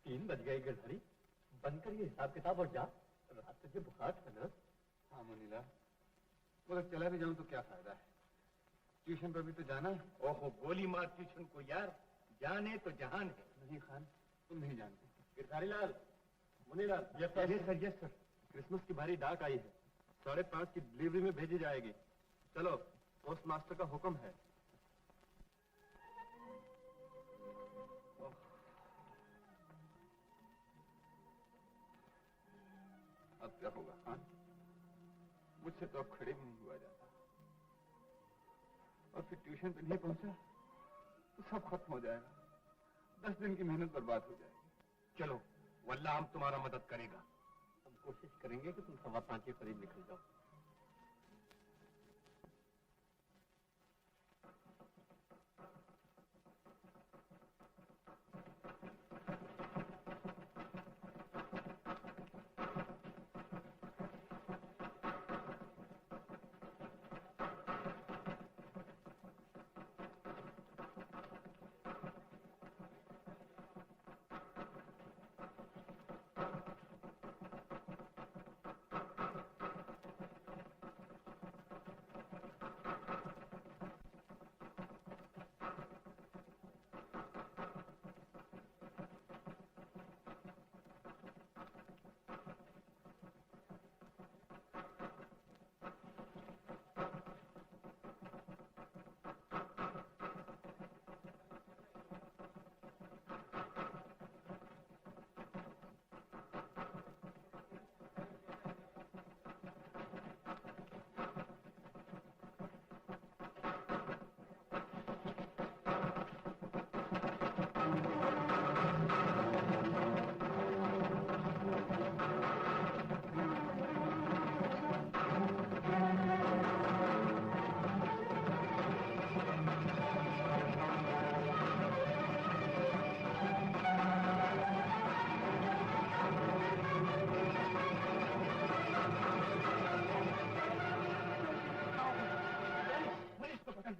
3 बज गए गिरधारी, बंद कर ये हिसाब किताब और जा। रात तुझे बुखार था ना? हाँ मुनीलाल, मगर चला भी जाऊं तो क्या फायदा है, ट्यूशन पर भी तो जाना है। ओहो, गोली मार ट्यूशन को यार, जाने तो जहान है। नहीं खान, तुम नहीं जानते। Girdhari Lal, Munilal. Yes sir. Christmas की भारी डाक आई है, 5:30 की डिलीवरी में भेजी जाएगी। चलो, पोस्ट मास्टर का हुक्म है। अब क्या होगा खान, मुझसे तो अब खड़े भी नहीं हुआ जाता, और फिर ट्यूशन पे नहीं पहुंचा तो सब खत्म हो जाएगा। 10 दिन की मेहनत बर्बाद हो जाएगी। चलो, वल्लाह हम तुम्हारा मदद करेगा। हम कोशिश करेंगे कि तुम 5:15 के करीब निकल जाओ।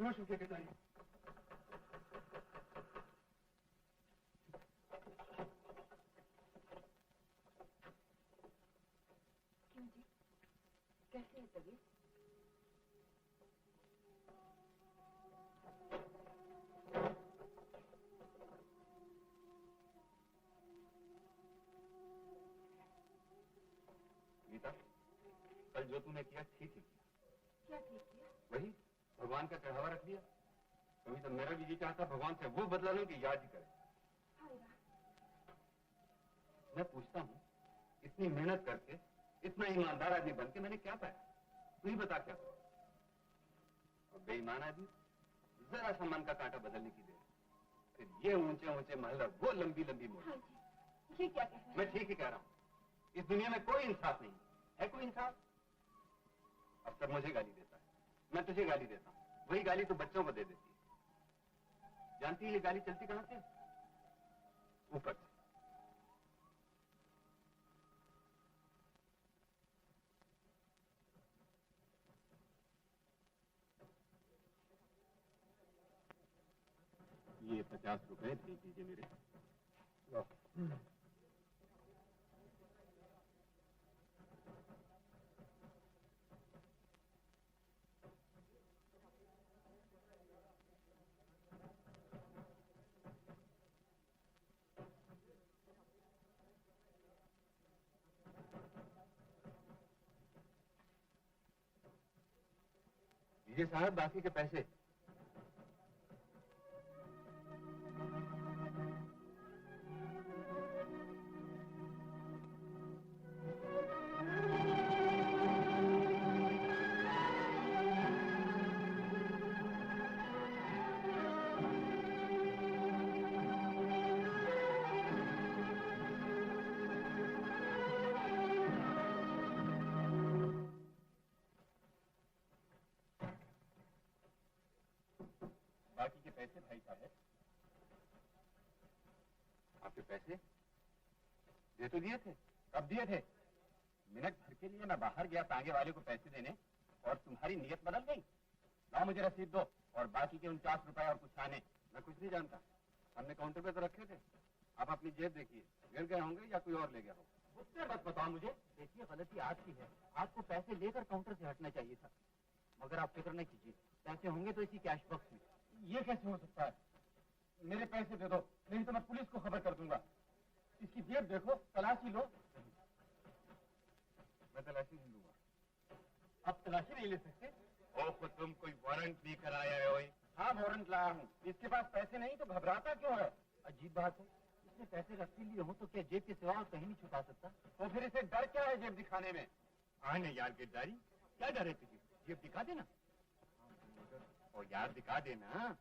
बेहोश होके गिर जाएंगे। क्यों जी, कैसे है तबीयत? गीता, कल जो तूने किया ठीक ही किया। क्या ठीक किया? वही भगवान का चढ़ावा रख दिया। कभी तो मेरा भी जी चाहता भगवान से वो बदला लूं कि याद ही करे। हाय राम। मैं पूछता हूँ, इतनी मेहनत करके इतना ईमानदार आदमी बन के मैंने क्या पाया? तू ही बता क्या पाया? और बेईमान आदमी जरा सा मन का कांटा बदलने की देर, फिर ये ऊंचे ऊंचे महल और वो लंबी लंबी मोड़। हाँ जी, ये क्या कह रहे हैं? मैं ठीक ही कह रहा हूँ। इस दुनिया में कोई इंसाफ नहीं है। कोई इंसाफ? अब सब मुझे गाली देता है, मैं तुझे गाली देता हूँ, वही गाली तू बच्चों को दे देती है। जानती है ये गाली चलती कहां से? ऊपर से। ये 50 रुपए भेज दीजिए मेरे। लो। लीजिए साहब बाकी के पैसे। बाकी के पैसे भाई साहब। आपके पैसे दे तो दिए थे। कब दिए थे? मिनट भर के लिए मैं बाहर गया तांगे वाले को पैसे देने और तुम्हारी नीयत बदल गई। लाओ मुझे रसीद दो और बाकी के 49 रुपए और कुछ आने। मैं कुछ नहीं जानता, हमने काउंटर पे तो रखे थे। आप अपनी जेब देखिए, गिर गए होंगे या कोई और ले गया होगा। उससे मत बताओ मुझे। देखिए गलती आपकी है, आपको पैसे लेकर काउंटर से हटना चाहिए था। मगर आप फिक्र नहीं कीजिए, पैसे होंगे तो इसी कैश बॉक्स में। ये कैसे हो सकता है? मेरे पैसे दे दो, नहीं तो मैं पुलिस को खबर कर दूंगा। इसकी जेब देखो, तलाशी लो। मैं तलाशी नहीं लूंगा। आप तलाशी नहीं ले सकते? ओह, तुम कोई वारंट नहीं कराया हो? हाँ वारंट लाया हूँ। इसके पास पैसे नहीं तो घबराता क्यों है? अजीब बात है, इसने पैसे रख लिए हो तो क्या जेब के सिवा और कहीं नहीं छुपा सकता? तो फिर इसे डर क्या है जेब दिखाने में? आने यार गिरदारी, क्या डर है तुझे? जेब दिखा देना। और यार दिखा देना।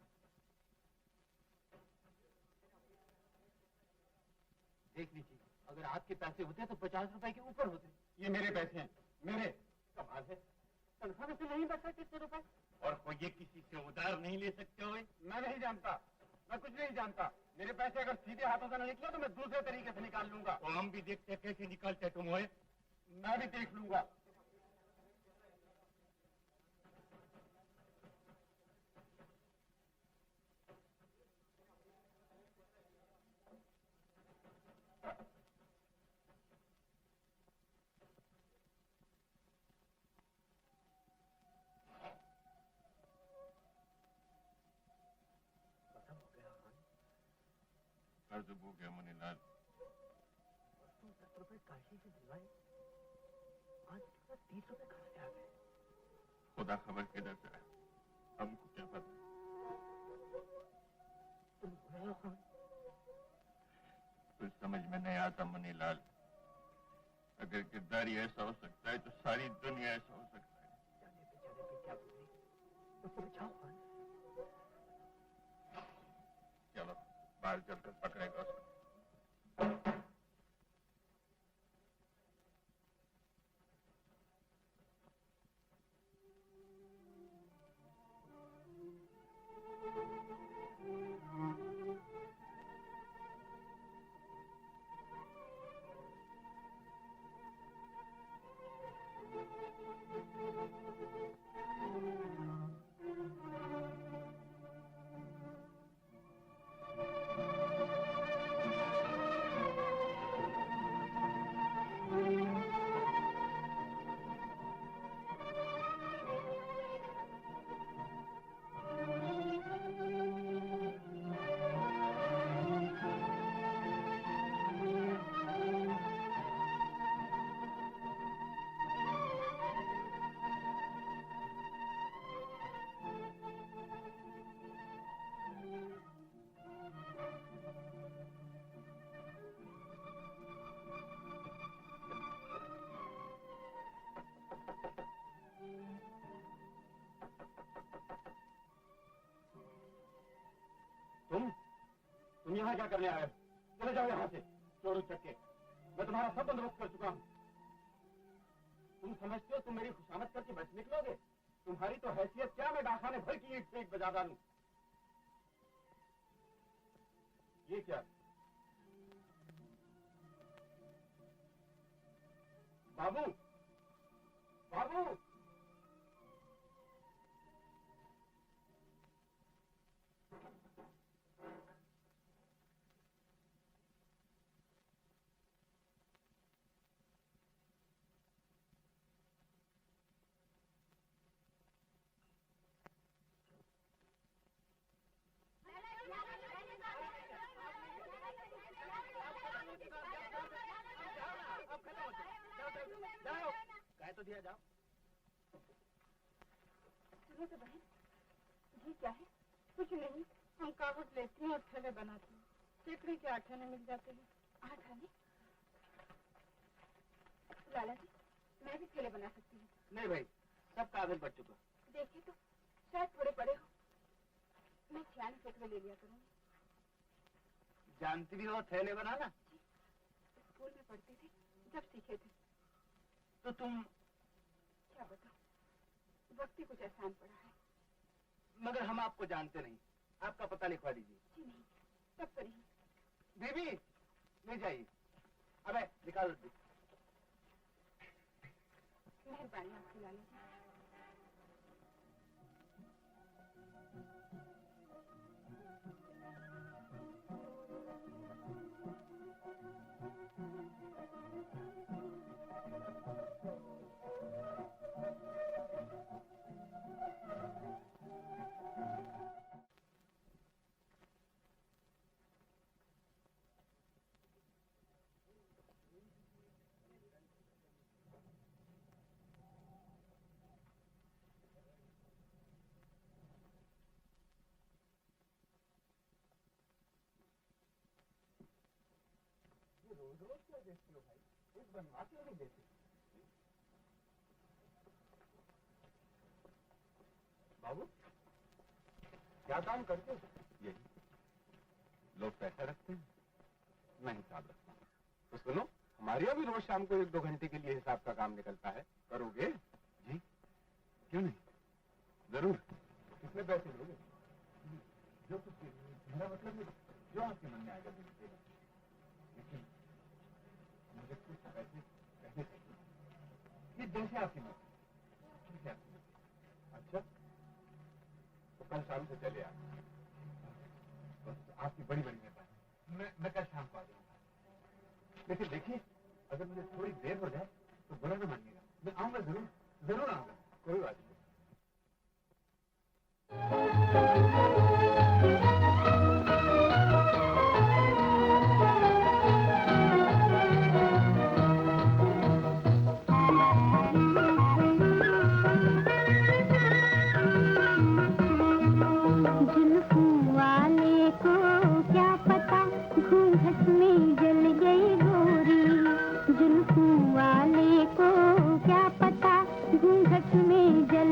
देख लीजिए, अगर आपके पैसे होते तो 50 रुपए के ऊपर होते। ये मेरे पैसे हैं, मेरे। कमाल है, तनख्वाह में से नहीं बच सकते इतने रुपए। और कोई ये किसी से उधार नहीं ले सकते हो? मैं नहीं जानता, मैं कुछ नहीं जानता। मेरे पैसे अगर सीधे हाथों से न निकले तो मैं दूसरे तरीके से निकाल लूंगा। तो हम भी देखते कैसे निकालते तुम हो। मैं भी देख लूंगा। कर्ज हो गया मनीलाल। 10 रुपए काशी से दिलवाए, आज 30 रुपए कहाँ से आ गए? खुदा खबर किधर से आया, हमको क्या पता। तुम भुलाओ खान। कुछ समझ में नहीं आता मनीलाल। अगर किरदारी ऐसा हो सकता है तो सारी दुनिया ऐसा हो सकता है। जाने पे क्या बोली, उसको बचाओ खान। चलो बाहर चलकर पकड़ेगा उसको। यहाँ क्या करने आए हो? चले जाओ यहाँ से, चोर उचक्के। मैं तुम्हारा सब बंदोबस्त कर चुका हूँ। तुम समझते हो तुम मेरी खुशामद करके बच निकलोगे? तुम्हारी तो हैसियत क्या, मैं डाखाने भर की ईंट से ईंट बजा डालूं। ये क्या? बाबू, बाबू, कह तो दिया जाओ। सुनो तो बहन, ये क्या है? कुछ नहीं, हम कागज लेते हैं और थैले बनाते हैं। सैकड़े के 8 आने मिल जाते हैं। 8 आने? लाला जी, मैं भी थैले बना सकती हूँ। नहीं भाई, सब कागज बच चुका। देखिए तो, शायद थोड़े पड़े हो। मैं 6 सैकड़े ले लिया करूँगी। जानती भी हो थैले बनाना? स्कूल में पढ़ते थे, जब सीखे थे। तो तुम क्या बताओ, वक्त ही कुछ आसान पड़ा है। मगर हम आपको जानते नहीं, आपका पता लिखवा दीजिए। जी नहीं, तब तो नहीं। बीबी ले जाइए। अबे निकाल दो। मेहरबानी आपकी लाला जी। रोज रोज क्या देखती हो भाई? एक बनवा क्यों नहीं देती? बाबू, क्या काम करते हो? यही लोग पैसा रखते हैं, मैं हिसाब रखता हूँ। तो सुनो, हमारे यहाँ भी रोज शाम को 1-2 घंटे के लिए हिसाब का काम निकलता है, करोगे? जी क्यों नहीं, जरूर। कितने पैसे लोगे? जो कुछ मेरा मतलब है, जो आपके मन में आएगा दीजिएगा, लेकिन मुझे कुछ पैसे पहले चाहिए। ये जैसे आपकी मर्जी, जैसे आपकी मर्जी। अच्छा, तो कल शाम से चले आ। बस आपकी बड़ी बड़ी मेहरबानी। मैं कल शाम को आ जाऊंगा। लेकिन देखिए, अगर मुझे थोड़ी देर हो जाए तो बुरा न मानिएगा, मैं आऊंगा जरूर, जरूर आऊंगा। कोई बात नहीं। वाले को क्या पता घूंघट में जल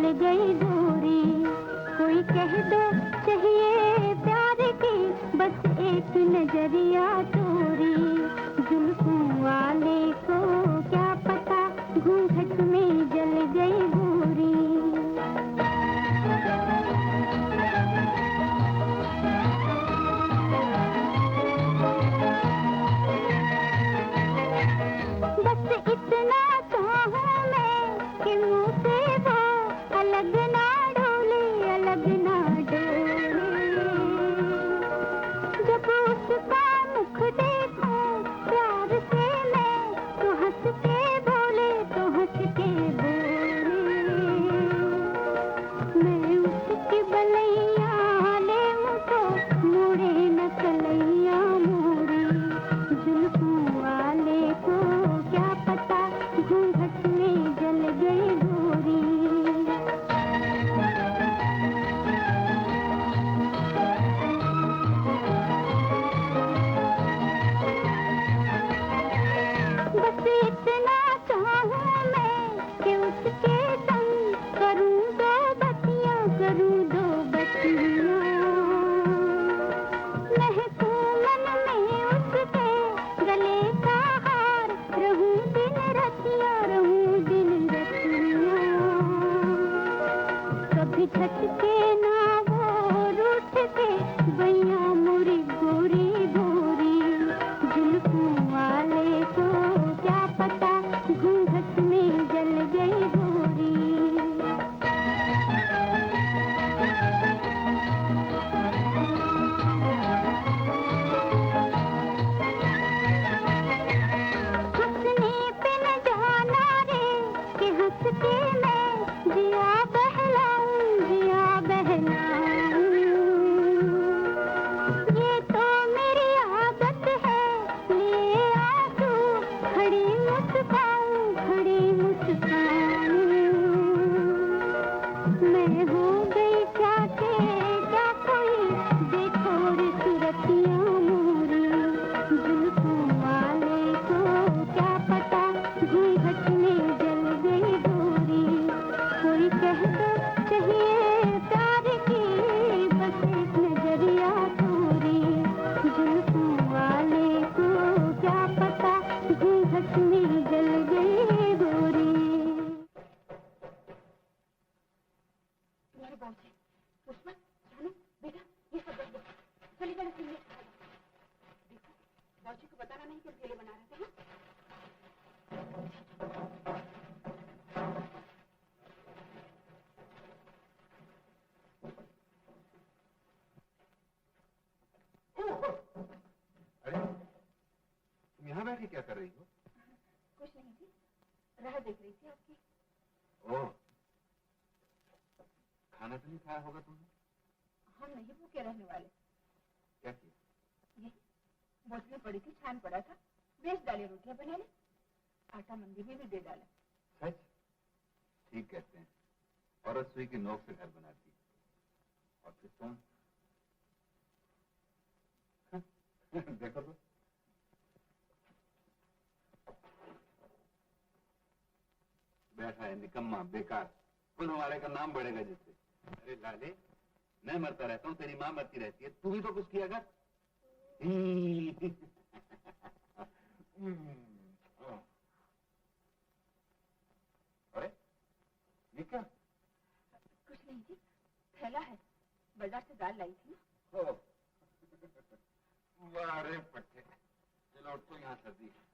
में जल गई गोरी। हंसने पे न जाना रे कि हंस के मैं जिया बहलाऊं, जिया बहलाऊं। ये तो मेरी आदत है, ले आंसू खड़ी मुस्काऊं, खड़ी मुस्काऊं। मैं हो गई क्या के क्या कोई देखो रे सूरतियां मोरी। जुल्फों वाले को क्या पता घूंघट में जल गई गोरी। कोई कह दो चाहिए प्यार की बस एक नजरिया थोड़ी। जुल्फों वाले को क्या पता घूंघट में जल गई गोरी। तुम्हारे बाबू जी, पुष्पा, जानू, बेटा, ये सब रख दो। चलिए चलो सुनिए। देखो, बाबू जी को बताना नहीं कि हम केले बना रहे थे, हाँ? अरे तुम यहाँ बैठी क्या कर रही हो? कुछ नहीं थी, राह देख रही थी आपकी। ओह, खाना तो नहीं खाया होगा तुमने? हम नहीं भूखे रहने वाले। क्या किया? यही बोतलें पड़ी थी, छान पड़ा था, बेच डाले, रोटियां बना ली, आटा मंदी में भी दे डाला। सच? ठीक कहते हैं, औरत सुई की नोक से घर बनाती। और फिर तुम देखो तो, बैठा है निकम्मा, बेकार, कुल हमारे का नाम बढ़ेगा जिससे। अरे लाले, मैं मरता रहता हूँ, तेरी माँ मरती रहती है, तू भी तो कुछ किया कर। अरे ये क्या? कुछ नहीं थी, थैला है, बाजार से दाल लाई थी ना। ओ, वाह रे पट्टे, चलो उठ तो यहाँ सर्दी है।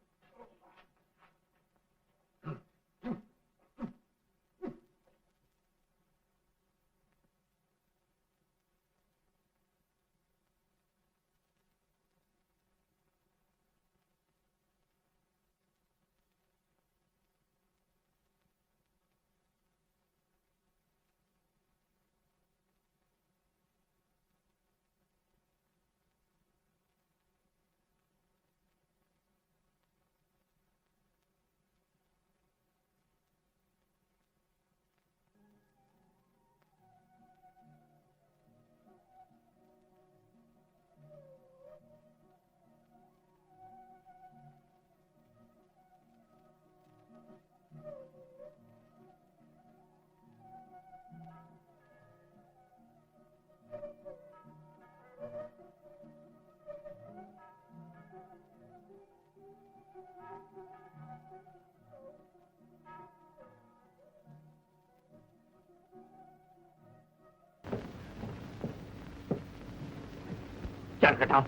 चल कटाओ,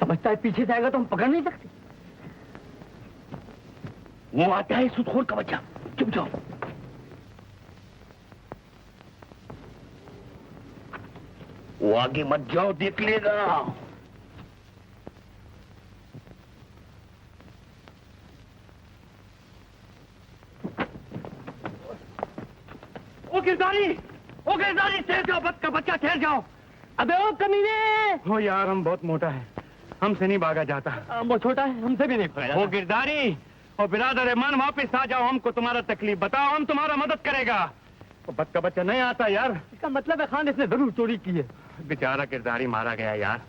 समझता है पीछे से आएगा तो हम पकड़ नहीं सकते। वो आता है सूदखोर का बच्चा, चुप जाओ। वो आगे मत जाओ, देख लेगा। ओ गिरदारी, ठहर जाओ, बद का बच्चा ठहर जाओ। अबे ओ कमीने! हो यार, हम बहुत मोटा है, हमसे नहीं भागा जाता। वो छोटा है, हमसे भी नहीं भागा। वो गिरदारी और बिरादर मन, वापस आ जाओ, हमको तुम्हारा तकलीफ बताओ, हम तुम्हारा मदद करेगा। वो बद का बच्चा नहीं आता यार। इसका मतलब है खान इसने जरूर चोरी की है। बेचारा गिरदारी मारा गया यार।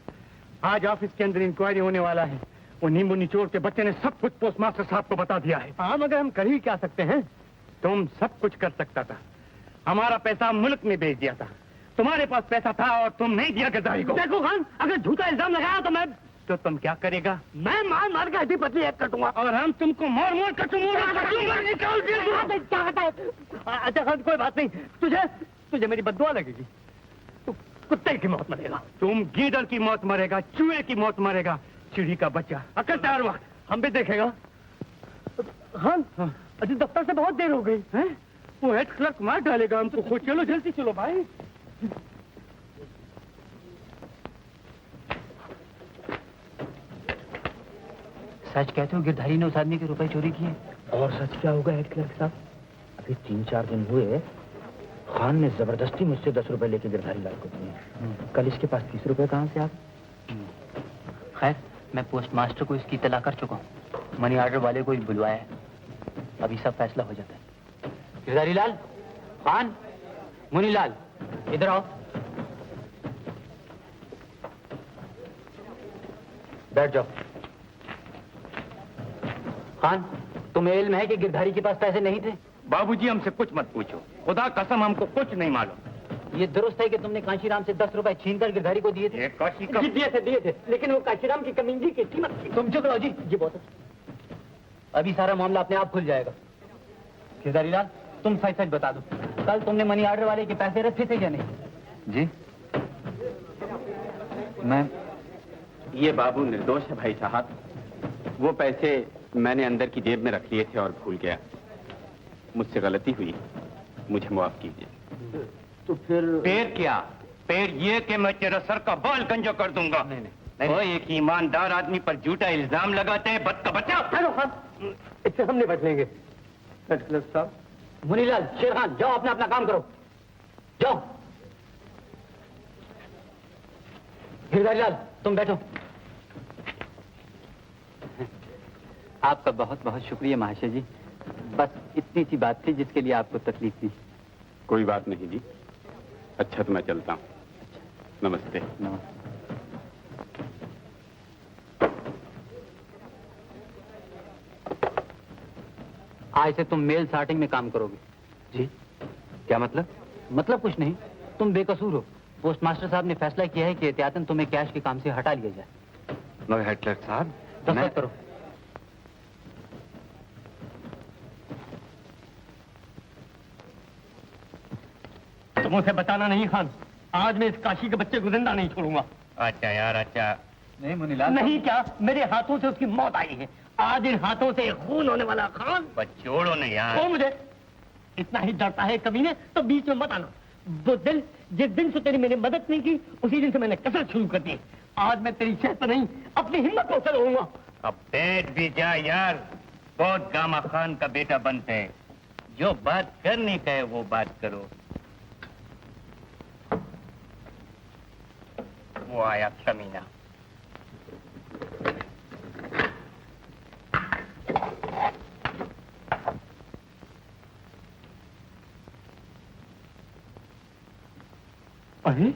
आज ऑफिस के अंदर इंक्वायरी होने वाला है। वो नींबू निचोड़ के बच्चे ने सब कुछ पोस्टमास्टर साहब को बता दिया है। हाँ, मगर हम कर ही क्या सकते हैं? तुम सब कुछ कर सकता था। हमारा पैसा मुल्क में भेज दिया था। तुम्हारे पास पैसा था और तुम नहीं दिया गिरदारी को। देखो खान, अगर झूठा इल्जाम लगाया तो मैं तो तुम क्या करेगा? मैं मार मार के हड्डी पतली एक कटूंगा। और हम तुमको मोड़ मोड़ कटूंगा। क्या कहता है? अच्छा खान, कोई बात नहीं। तुझे मेरी बद्दुआ लगेगी। तू कुत्ते की मौत मरेगा। तुम गीदड़ की मौत मरेगा, चूहे की मौत मरेगा, चिड़ी का बच्चा। अकल तैयार हुआ, हम भी देखेगा। खान, अजी दफ्तर से बहुत देर हो गई है। वो हेड क्लर्क मार डालेगा हमको। चलो जल्दी चलो भाई। सच कहते हो गिरधारी ने उस आदमी के रुपए चोरी किए? और सच क्या होगा हेड क्लर्क साहब? अभी 3-4 दिन हुए खान ने जबरदस्ती मुझसे 10 रुपए लेके गिरधारी लाल को दिए। कल इसके पास 30 रुपए कहाँ से आप? खैर मैं पोस्ट मास्टर को इसकी इत्तला कर चुका हूँ। मनी ऑर्डर वाले को ही बुलवाया है। अभी सब फैसला हो जाता है। गिरधारी लाल, खान, मुनीलाल, इधर आओ। बैठ जाओ। खान, तुम्हें इल्म है कि गिरधारी के पास पैसे नहीं थे? बाबूजी हमसे कुछ मत पूछो, खुदा कसम हमको कुछ नहीं मालूम। ये दुरुस्त है कि तुमने कांशीराम से 10 रुपए छीनकर गिरधारी को दिए थे? काशी का दिए थे, लेकिन वो कांशीराम की कमीजी की कीमत थी। तुम चुप रहो जी। जी बहुत अच्छा। अभी सारा मामला अपने आप खुल जाएगा। गिरधारी लाल, तुम सच सच बता दो, कल तुमने मनी ऑर्डर वाले के पैसे रखे थे या नहीं? जी मैं ये बाबू निर्दोष है भाई साहब। वो पैसे मैंने अंदर की जेब में रख लिए थे और भूल गया। मुझसे गलती हुई, मुझे माफ कीजिए। तो फिर पैर क्या? पैर ये कि मैं तेरा सर का बाल गंजा कर दूंगा। नहीं। वो एक ईमानदार आदमी पर झूठा इल्जाम लगाते हैं, बद का बच्चा। हेलो खान, इससे हम निपट लेंगे। साहब, मुनीलाल, शेरखान, जाओ अपना अपना काम करो। जाओ। गिरधारी लाल, तुम बैठो। आपका बहुत बहुत शुक्रिया महाशय जी। बस इतनी सी बात थी जिसके लिए आपको तकलीफ थी। कोई बात नहीं जी। अच्छा तो मैं चलता हूँ। नमस्ते। नमस्ते। आज से तुम मेल सॉर्टिंग में काम करोगे। जी क्या मतलब? मतलब कुछ नहीं, तुम बेकसूर हो। पोस्ट मास्टर साहब ने फैसला किया है कि एहतियातन तुम्हें कैश के काम से हटा लिया जाए। मगर हेड क्लर्क साहब, दस्तखत करो। तुम उसे बताना नहीं खान, आज मैं इस काशी के बच्चे को जिंदा नहीं छोड़ूंगा। अच्छा यार अच्छा। नहीं मुनीलाल, नहीं क्या, मेरे हाथों से उसकी मौत आई है। आज इन हाथों से खून होने वाला खान। छोड़ो ना यार। छोड़ मुझे। इतना ही डरता है कमीने तो बीच में मत आना। वो दिल जिस दिन से तेरी मैंने मदद नहीं की, उसी दिन से मैंने कसरत शुरू कर दी। आज मैं तेरी शर्त नहीं, अपनी हिम्मत को चलूंगा। अब बैठ भी जा यार, बहुत गामा खान का बेटा बनते हैं। जो बात करनी है वो बात करो। वो आया कमीना। अरे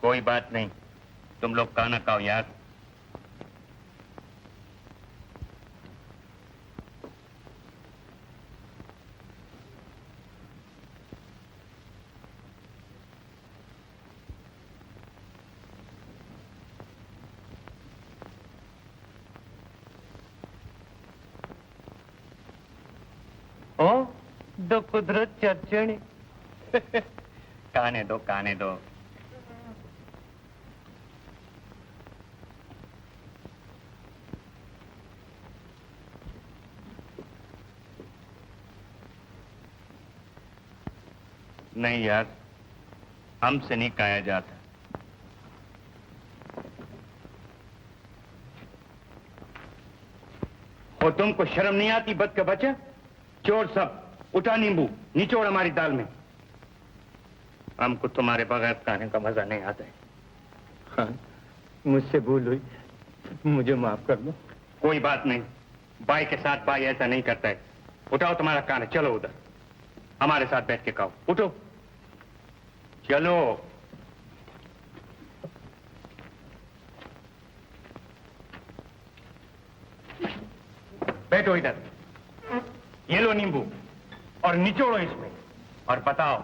कोई बात नहीं, तुम लोग खाना खाओ यार। ओ दो कुदरत चर्चणी। खाने दो खाने दो। नहीं यार, हमसे नहीं खाया जाता। और तुमको शर्म नहीं आती बद का बच्चा? चोर सब, उठा नींबू निचोड़ हमारी दाल में। हमको तुम्हारे बगैर खाने का मजा नहीं आता है। हाँ, मुझसे भूल हुई, मुझे माफ कर दो। कोई बात नहीं, भाई के साथ भाई ऐसा नहीं करता है। उठाओ तुम्हारा खाना, चलो उधर हमारे साथ बैठ के खाओ। उठो चलो। बैठो इधर, ये लो नींबू और निचोड़ो इसमें, और बताओ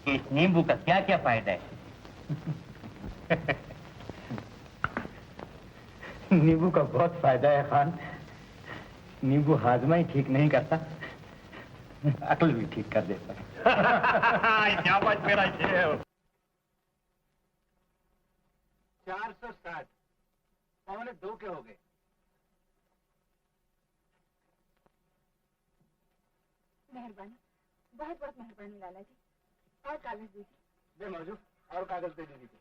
कि इस नींबू का क्या क्या फायदा है। नींबू का बहुत फायदा है खान। नींबू हाजमा ही ठीक नहीं करता, अकल भी ठीक कर देता है। शाबाश मेरा शेर। 460 पौने 2 के हो गए। मेहरबानी, बहुत बहुत मेहरबानी लाला जी। और कागज दीजिए। दे मौजू, और कागज दे दीजिए।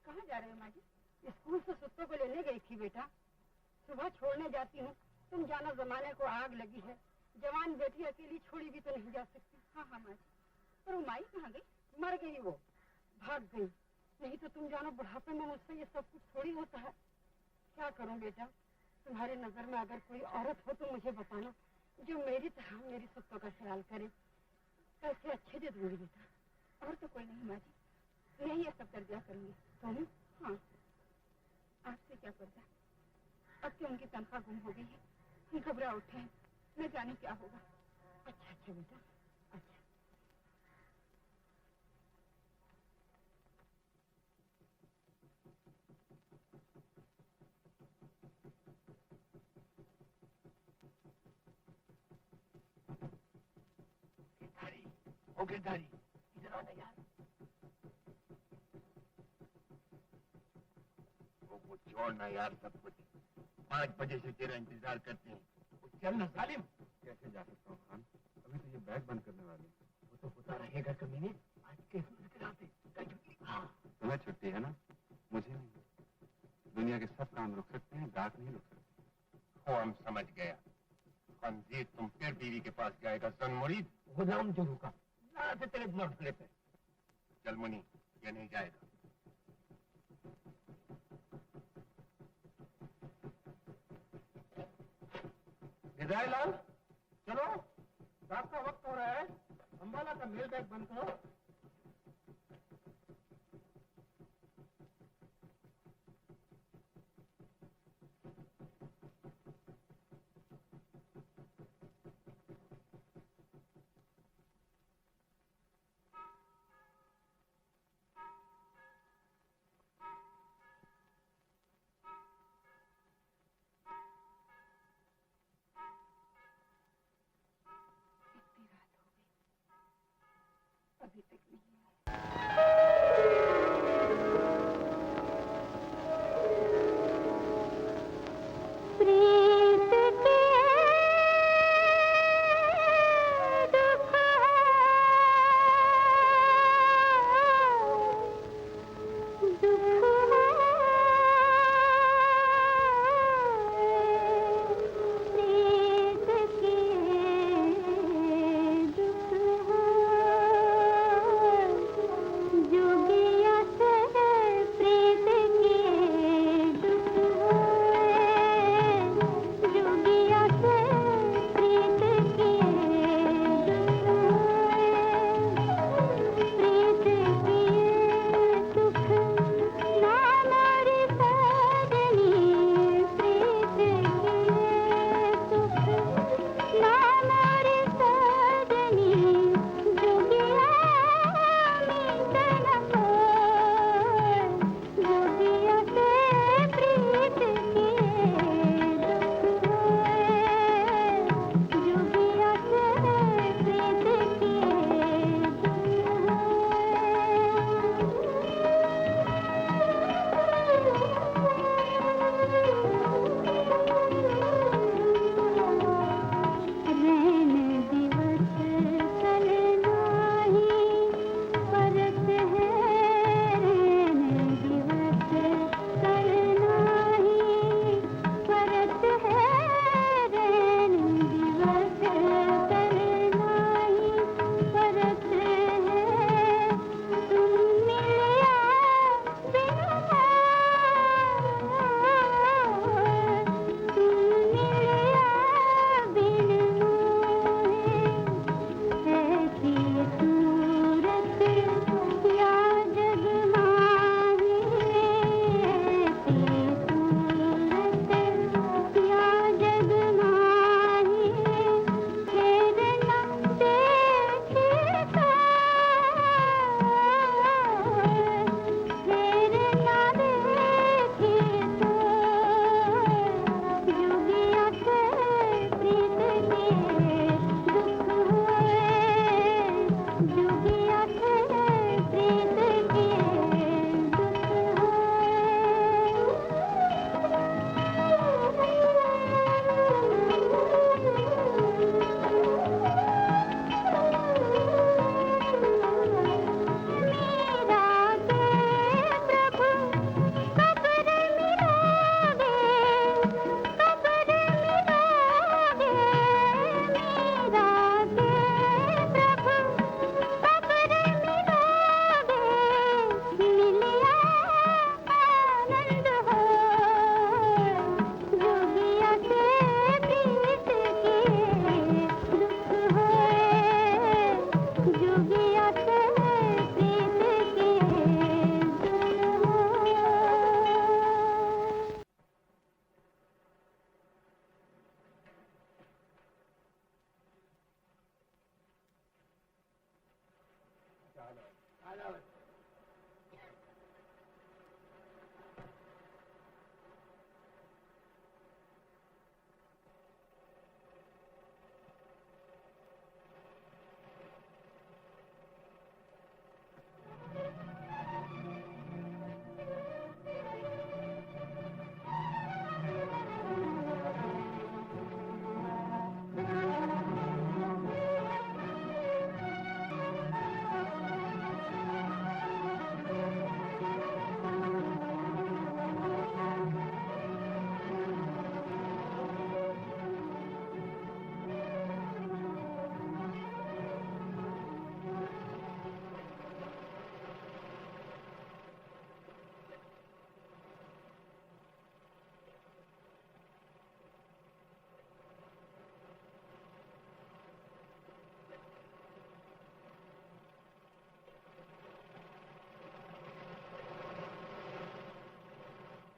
कहाँ जा रहे हो माँ जी? स्कूल से सुत्तों को लेने गई थी बेटा। सुबह छोड़ने जाती हूँ, तुम जाना जमाने को आग लगी है। जवान बेटी अकेली छोड़ी भी तो नहीं जा सकती। हाँ हाँ माँ जी, पर वो माई कहाँ गई? मर गई वो, भाग गई। नहीं तो तुम जानो बुढ़ापे में मुझसे ये सब कुछ थोड़ी होता है। क्या करूं बेटा, तुम्हारी नजर में अगर कोई औरत हो तो मुझे बताना, जो मेरी तरह मेरी सुत्तों का ख्याल करे। पैसे अच्छे दे दूंगी बेटा। और तो कोई नहीं माँ जी, नहीं ये सब कर दिया करूँगी। तुम? हाँ, आपसे क्या करता? अब तो उनकी तनख्वाह गुम हो गई है, घबरा उठे हैं, न जाने क्या होगा। अच्छा अच्छा बेटा, अच्छा। ओ गिरधारी, इधर आना यार। वो छोड़ना यार सब कुछ। 5 बजे से तेरा इंतजार करते हैं। चल ना सालिम। कैसे जा सकता हूँ खान? अभी तो ये बैग बंद करने वाले हैं। वो तो होता रहेगा कमीने। आज कैसे मुस्कुराते? हाँ, तुम्हें छुट्टी है ना, मुझे नहीं। दुनिया के सब काम रुक सकते हैं, डाक नहीं रुक सकते। वो हम समझ गया। खंजीर तुम फिर बीवी के पास जाएगा सन मुरीद। गुलाम जो रुका यहाँ से तेरे मरने पे। चल मुनी, ये नहीं जाएगा। गिरधारी लाल, चलो, रात का वक्त हो रहा है। अम्बाला का मेल बैग बंद करो। इतनी रात हो गई, अभी तक नहीं आया। प्रीत के दुख प्रीत के दुख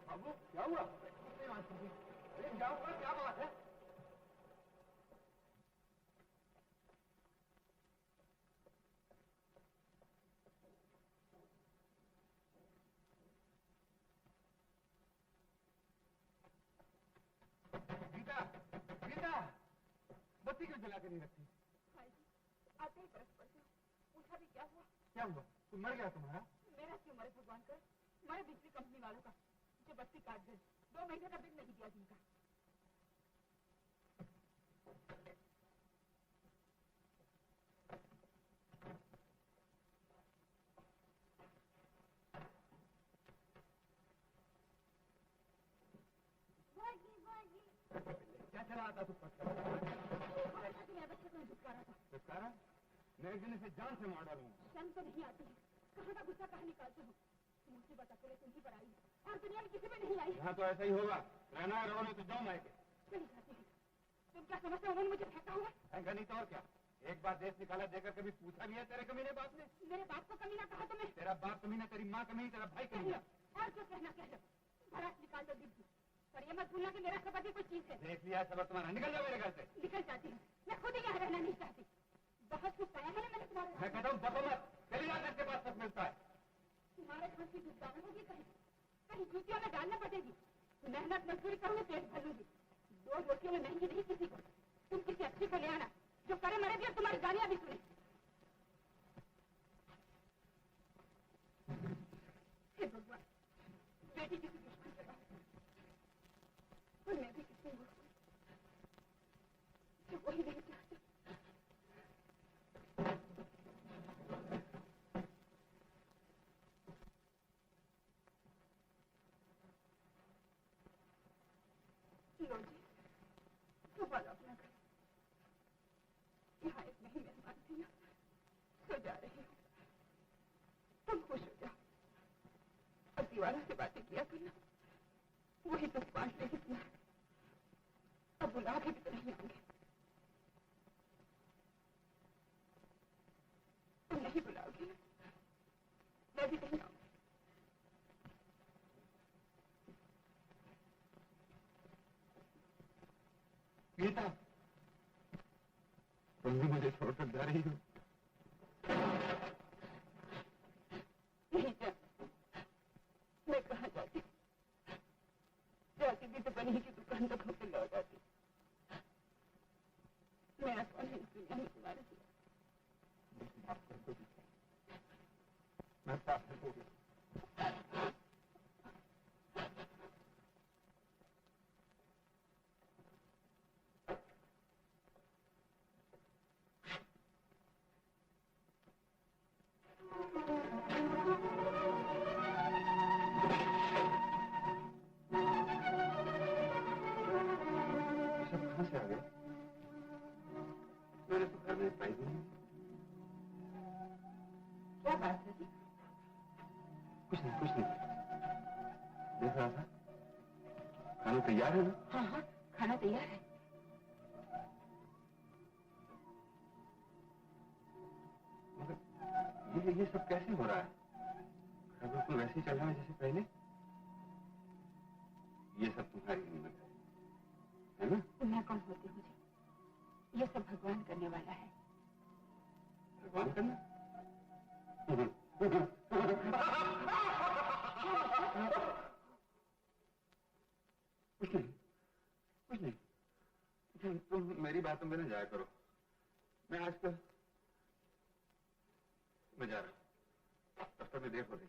बाबू क्या हुआ? अरे क्या हुआ? क्या बात है? गीता, गीता, बत्ती क्यों जला के नहीं रखती? भाई जी, आते ही बरस पड़ते हो। उठा भी क्या हुआ? क्या हुआ? तुम मर गया तुम्हारा? मेरा क्यों मरे भगवान कर? मरे बिजली कंपनी वालों का जो बत्ती काट गए। 2 महीने का बिल नहीं दिया जिनका। क्या चला आता तुम पर? मैं बच्चे को झुटकारा था। छुटकारा? मैं एक दिन इसे जान से मार डालूंगा। शर्म तो नहीं आती है। कहाँ का गुस्सा कहाँ निकालते हो? मुसीबत अकेले तुम्ही पर आई और दुनिया में किसी में नहीं आई। यहाँ तो ऐसा ही होगा। रहना है, रहो नहीं तो जाओ मायके। चली जाती है। तुम क्या समझते हो उन्होंने मुझे फेंका हुआ? फेंका नहीं तो और क्या? एक बार देश निकाला देकर कभी पूछा भी है तेरे कमीने बाप ने? मेरे बाप को कमीना कहा तुम्हें? तेरा बाप कमीना, तेरी माँ कमीनी, तेरा भाई कमीना। और क्या कहना कह लो। भड़ास निकाल दो दिल की। पर ये मत भूलना कि मेरा सपति कोई चीज है। देख लिया सब तुम्हारा। निकल जाओ मेरे घर से। निकल जाती हूँ। मैं खुद ही यहाँ रहना नहीं चाहती। बहुत कुछ पाया है ना मैंने तुम्हारे। मैं कहता हूँ बको मत। चली जा, जिसके पास सब मिलता है। तुम्हारे घर की दुकान होगी कहीं कहीं जूतियों में डालना पड़ेगी। मेहनत मजदूरी करूँगी, पेट भर लूंगी। 2 रोटियों में महंगी नहीं किसी को। तुम किसी अच्छी को ले आना जो करे मरे भी और तुम्हारी गालियां भी सुने। हे भगवान, बेटी किसी दुश्मन से बात और मैं भी किसी मूर्ख जो वही नहीं चाहता। लो जी, संभालो अपना घर। यहाँ एक नई मेहमान थी ना, सो जा रही हूँ। तुम खुश हो जाओ और दीवारों से बातें किया करना। वही तुम बांटने की तुम्हारा। अब बुला के भी तो नहीं आएंगे। तुम नहीं बुलाओगे ना, मैं भी नहीं आऊंगी। गीता, तुम भी मुझे छोड़कर जा रही हो? नहीं जा, मैं कहाँ जाती? जाती भी तो बनी की दुकान तक होकर लौट आती। मेरा कौन है इस दुनिया में तुम्हारे सिवा? माफ कर दो गीता, मैं पागल हो गया। कहाँ से आ गए? मैंने तो घर में पाई भी नहीं। क्या बात है जी? कुछ नहीं, कुछ नहीं। देख रहा था। खाना तैयार है ना? हाँ हाँ, खाना तैयार है। मगर ये सब कैसे हो रहा है? घर बिल्कुल वैसे ही चल रहा है जैसे पहले। ये सब तुम्हारी हिम्मत है ना? मैं कौन होती हूँ जी? ये सब भगवान करने वाला है। भगवान करना? कुछ नहीं, कुछ नहीं। तुम मेरी बातों में न जाया करो। मैं आजकल मैं जा रहा हूँ, दफ्तर में देर हो रही।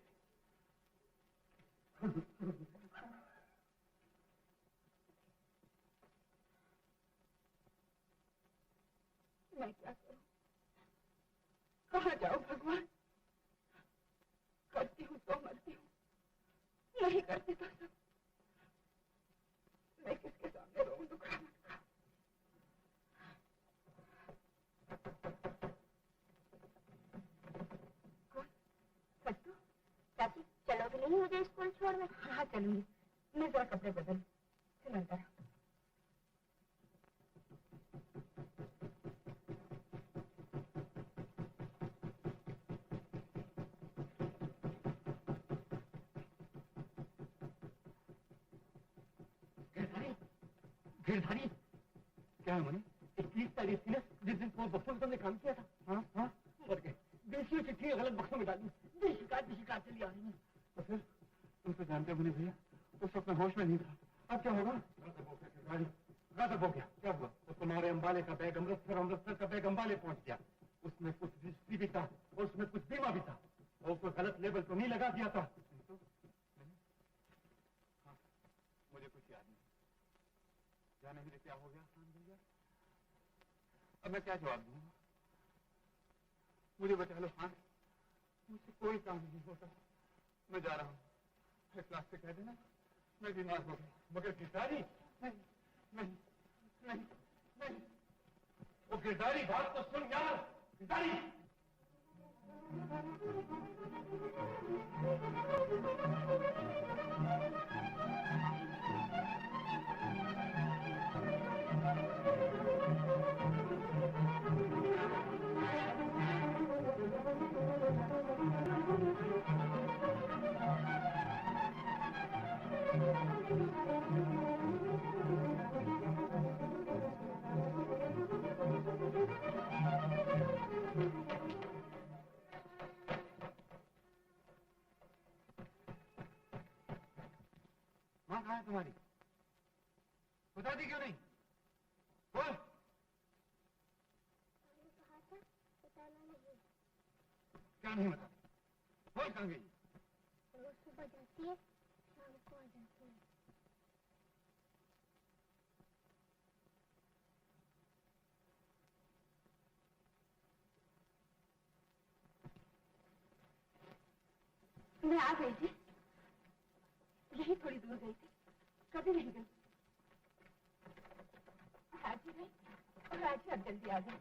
मैं क्या करूं? कहाँ जाऊं भगवान? करती हूँ तो मरती हूँ, नहीं करती तो सब। मैं किसके सामने रोऊं दुखड़ा मटका? चाची चलोगे नहीं मुझे स्कूल छोड़ने? हाँ चलूंगी, मैं जरा कपड़े बदल। चलो अंदर। गिरधारी क्या है मुनि? 21 तारीख थी ना जिस दिन वो बक्सों में तुमने काम किया था। हाँ हाँ, मर गए। देशी चिट्ठी गलत बक्सों में डाली, देशी काट चली आ रही है। तो फिर तुम तो जानते हो मुनि भैया, उस वक्त मैं होश में नहीं था। अब क्या होगा? गायब हो गया। क्या हुआ? तो तुम्हारे अंबाले का बैग अमृतसर का बैग अंबाले पहुंच गया। उसमें कुछ रजिस्ट्री भी था और उसमें कुछ बीमा भी था, और उसको गलत लेबल तो नहीं लगा दिया था। हाँ, मुझे कुछ याद नहीं। जाने मुझे क्या हो गया भैया? अब मैं क्या जवाब दूंगा? मुझे बचा लो। हाँ, मुझसे कोई काम नहीं होता। मैं जा रहा हूँ। क्लास से कह देना मैं बीमार हो गया। मगर गिरधारी, नहीं नहीं नहीं नहीं, वो गिरधारी बात तो सुन यार। गिरधारी माँ कहाँ है तुम्हारी? बता दी क्यों नहीं? बोल। कहा था बताना नहीं। क्या नहीं बता? बोल कहाँ गई? रोज सुबह जाती है, शाम को आ जाती है। मैं आ गई थी, यही थोड़ी दूर गई थी, कभी नहीं गई। आज ही गई और आज ही अब जल्दी आ गई।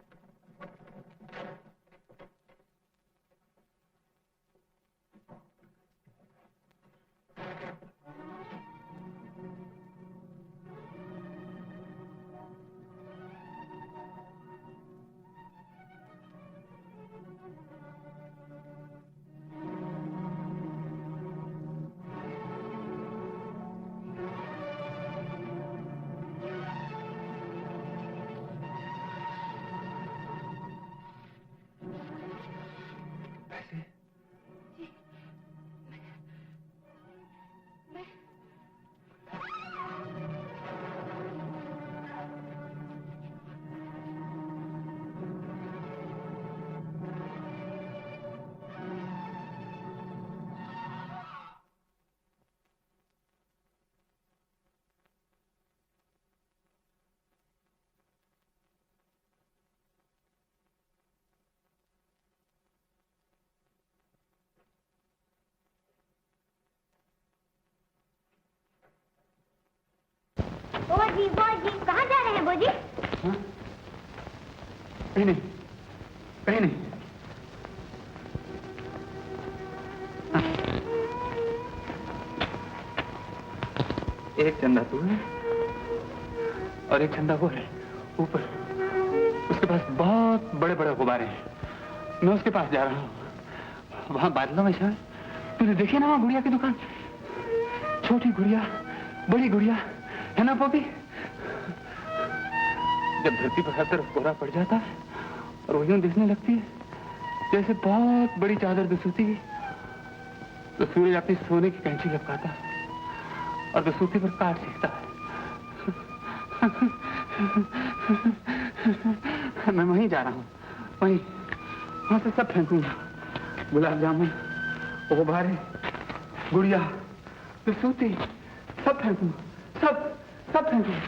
बोजी कहाँ जा रहे हैं बोजी? हाँ? कहीं नहीं, कहीं नहीं। हाँ। एक चंदा तू है और एक चंदा वो है ऊपर। उसके पास बहुत बड़े बड़े गुब्बारे हैं। मैं उसके पास जा रहा हूँ। वहां बादलों में शायद तूने देखी ना वहां गुड़िया की दुकान? छोटी गुड़िया, बड़ी गुड़िया है ना पॉपी? जब धरती पर हर तरफ कोहरा पड़ जाता है और वो यूं दिखने लगती है जैसे बहुत बड़ी चादर बिछोती है तो सूरज अपनी सोने की कैंची लपकाता और बसूती पर काट सीखता है। मैं वहीं जा रहा हूँ, वहां से सब फेंकूंगा। गुलाब जामुन, गुब्बारे, गुड़िया, बसूती, सब फेंकूंगा, सब फेंकूंगा।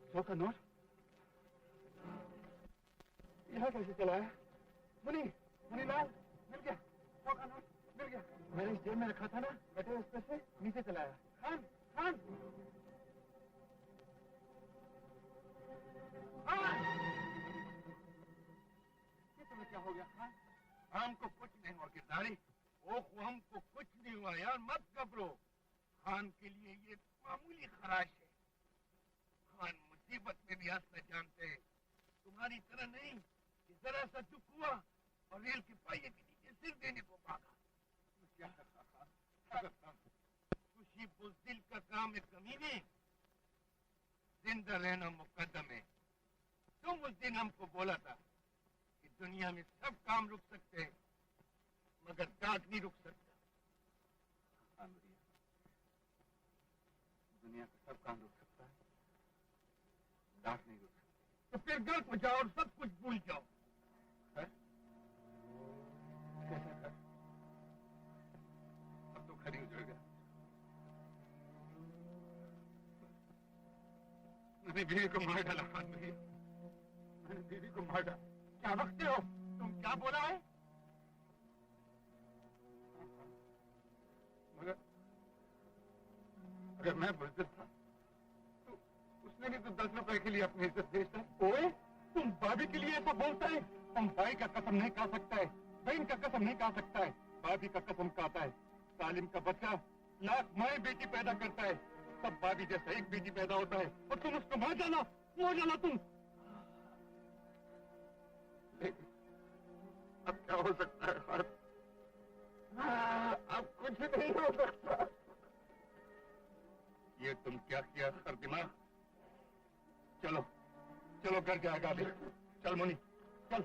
सौ का नोट यहाँ कैसे चला है? मुनीलाल, मिल गया, 100 का नोट मिल गया। मैंने इस जेब में रखा था ना, बेटे उस पर से नीचे चलाया। खान ये तुम्हें क्या हो गया खान? हमको कुछ नहीं हुआ किरदारी, ओह हमको कुछ नहीं हुआ यार, मत घबरो। खान के लिए ये मामूली खराश है। खान मुसीबत में भी हंसना जानते हैं, तुम्हारी तरह नहीं कि जरा सा दुख हुआ और रेल के पहिए के नीचे सिर देने को भागा। क्या खुशी बुज़दिल का काम है कमीने, जिंदा रहना मुकद्दम है। तुम उस दिन हमको बोला था कि दुनिया में सब काम रुक सकते हैं मगर डाक नहीं रुक सकता। दुनिया का सब काम रुक सकता है, डाक नहीं रुक सकता। तो फिर घर को जाओ और सब कुछ भूल जाओ। कैसा कर? अब तो खरी उजड़ गया। मैंने बीवी को मार डाला खान भैया, मैंने बीवी को मार डाला। क्या बकते हो तुम? क्या बोला है? मगर अगर मैं बुज़दिल था तो उसने भी तो 10 रुपए के लिए अपनी इज्जत बेचता है। ओए तुम भाभी के लिए ऐसा बोलता है? तुम भाई का कसम नहीं खा सकता है, बहन का कसम नहीं खा सकता है, भाभी का कसम खाता है। सालिम का बच्चा लाख माए बेटी पैदा करता है, सब भाभी जैसा एक बेटी पैदा होता है और तुम उसको मार जाना तुम। अब क्या हो सकता है खान? अब कुछ नहीं हो सकता। ये तुम क्या किया सर दिमाग? चलो चलो घर जाएगा अभी। चल मुनी चल।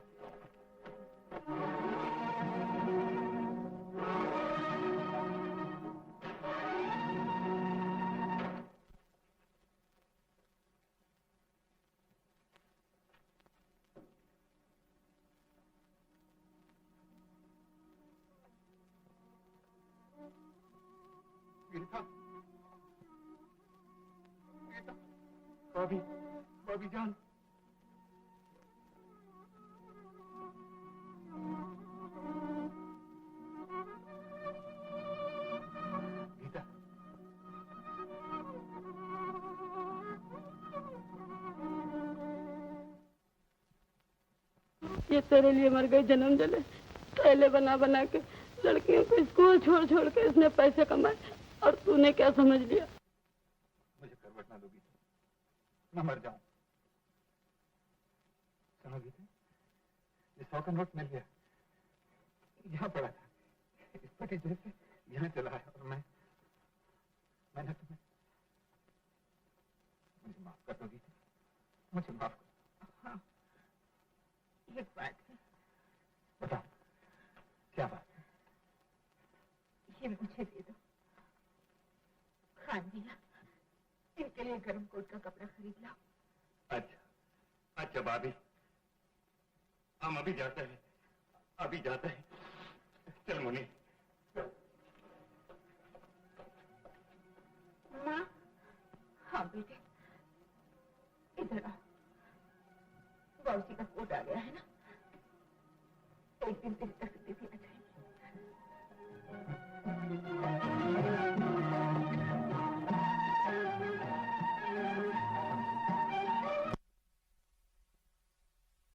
भाभी जान, गीता, ये तेरे लिए मर गई जन्म जले, थैले बना बना के लड़कियों को स्कूल छोड़ छोड़ के इसने पैसे कमाए और तूने क्या समझ लिया? मुझे करवट ना दोगी, मैं मर जाऊं। समझ गई? ये 100 का नोट मिल गया, यहाँ पड़ा था, इस पटी जेब से यहाँ चला है और मैंने तुम्हें मुझे माफ कर दोगी? मुझे माफ कर। हाँ, एक बात है। बताओ, क्या बात है? ये मुझे दे दो। खान दिया, इनके लिए गर्म कोट का कपड़ा खरीद लाओ। अच्छा, अच्छा भाभी, हम अभी जाते हैं, अभी जाते हैं। चल मुन्नी। माँ, हाँ बेटे, इधर आओ। बाबूजी का कोट आ गया है ना? एक दिन तेरी तस्वीर थी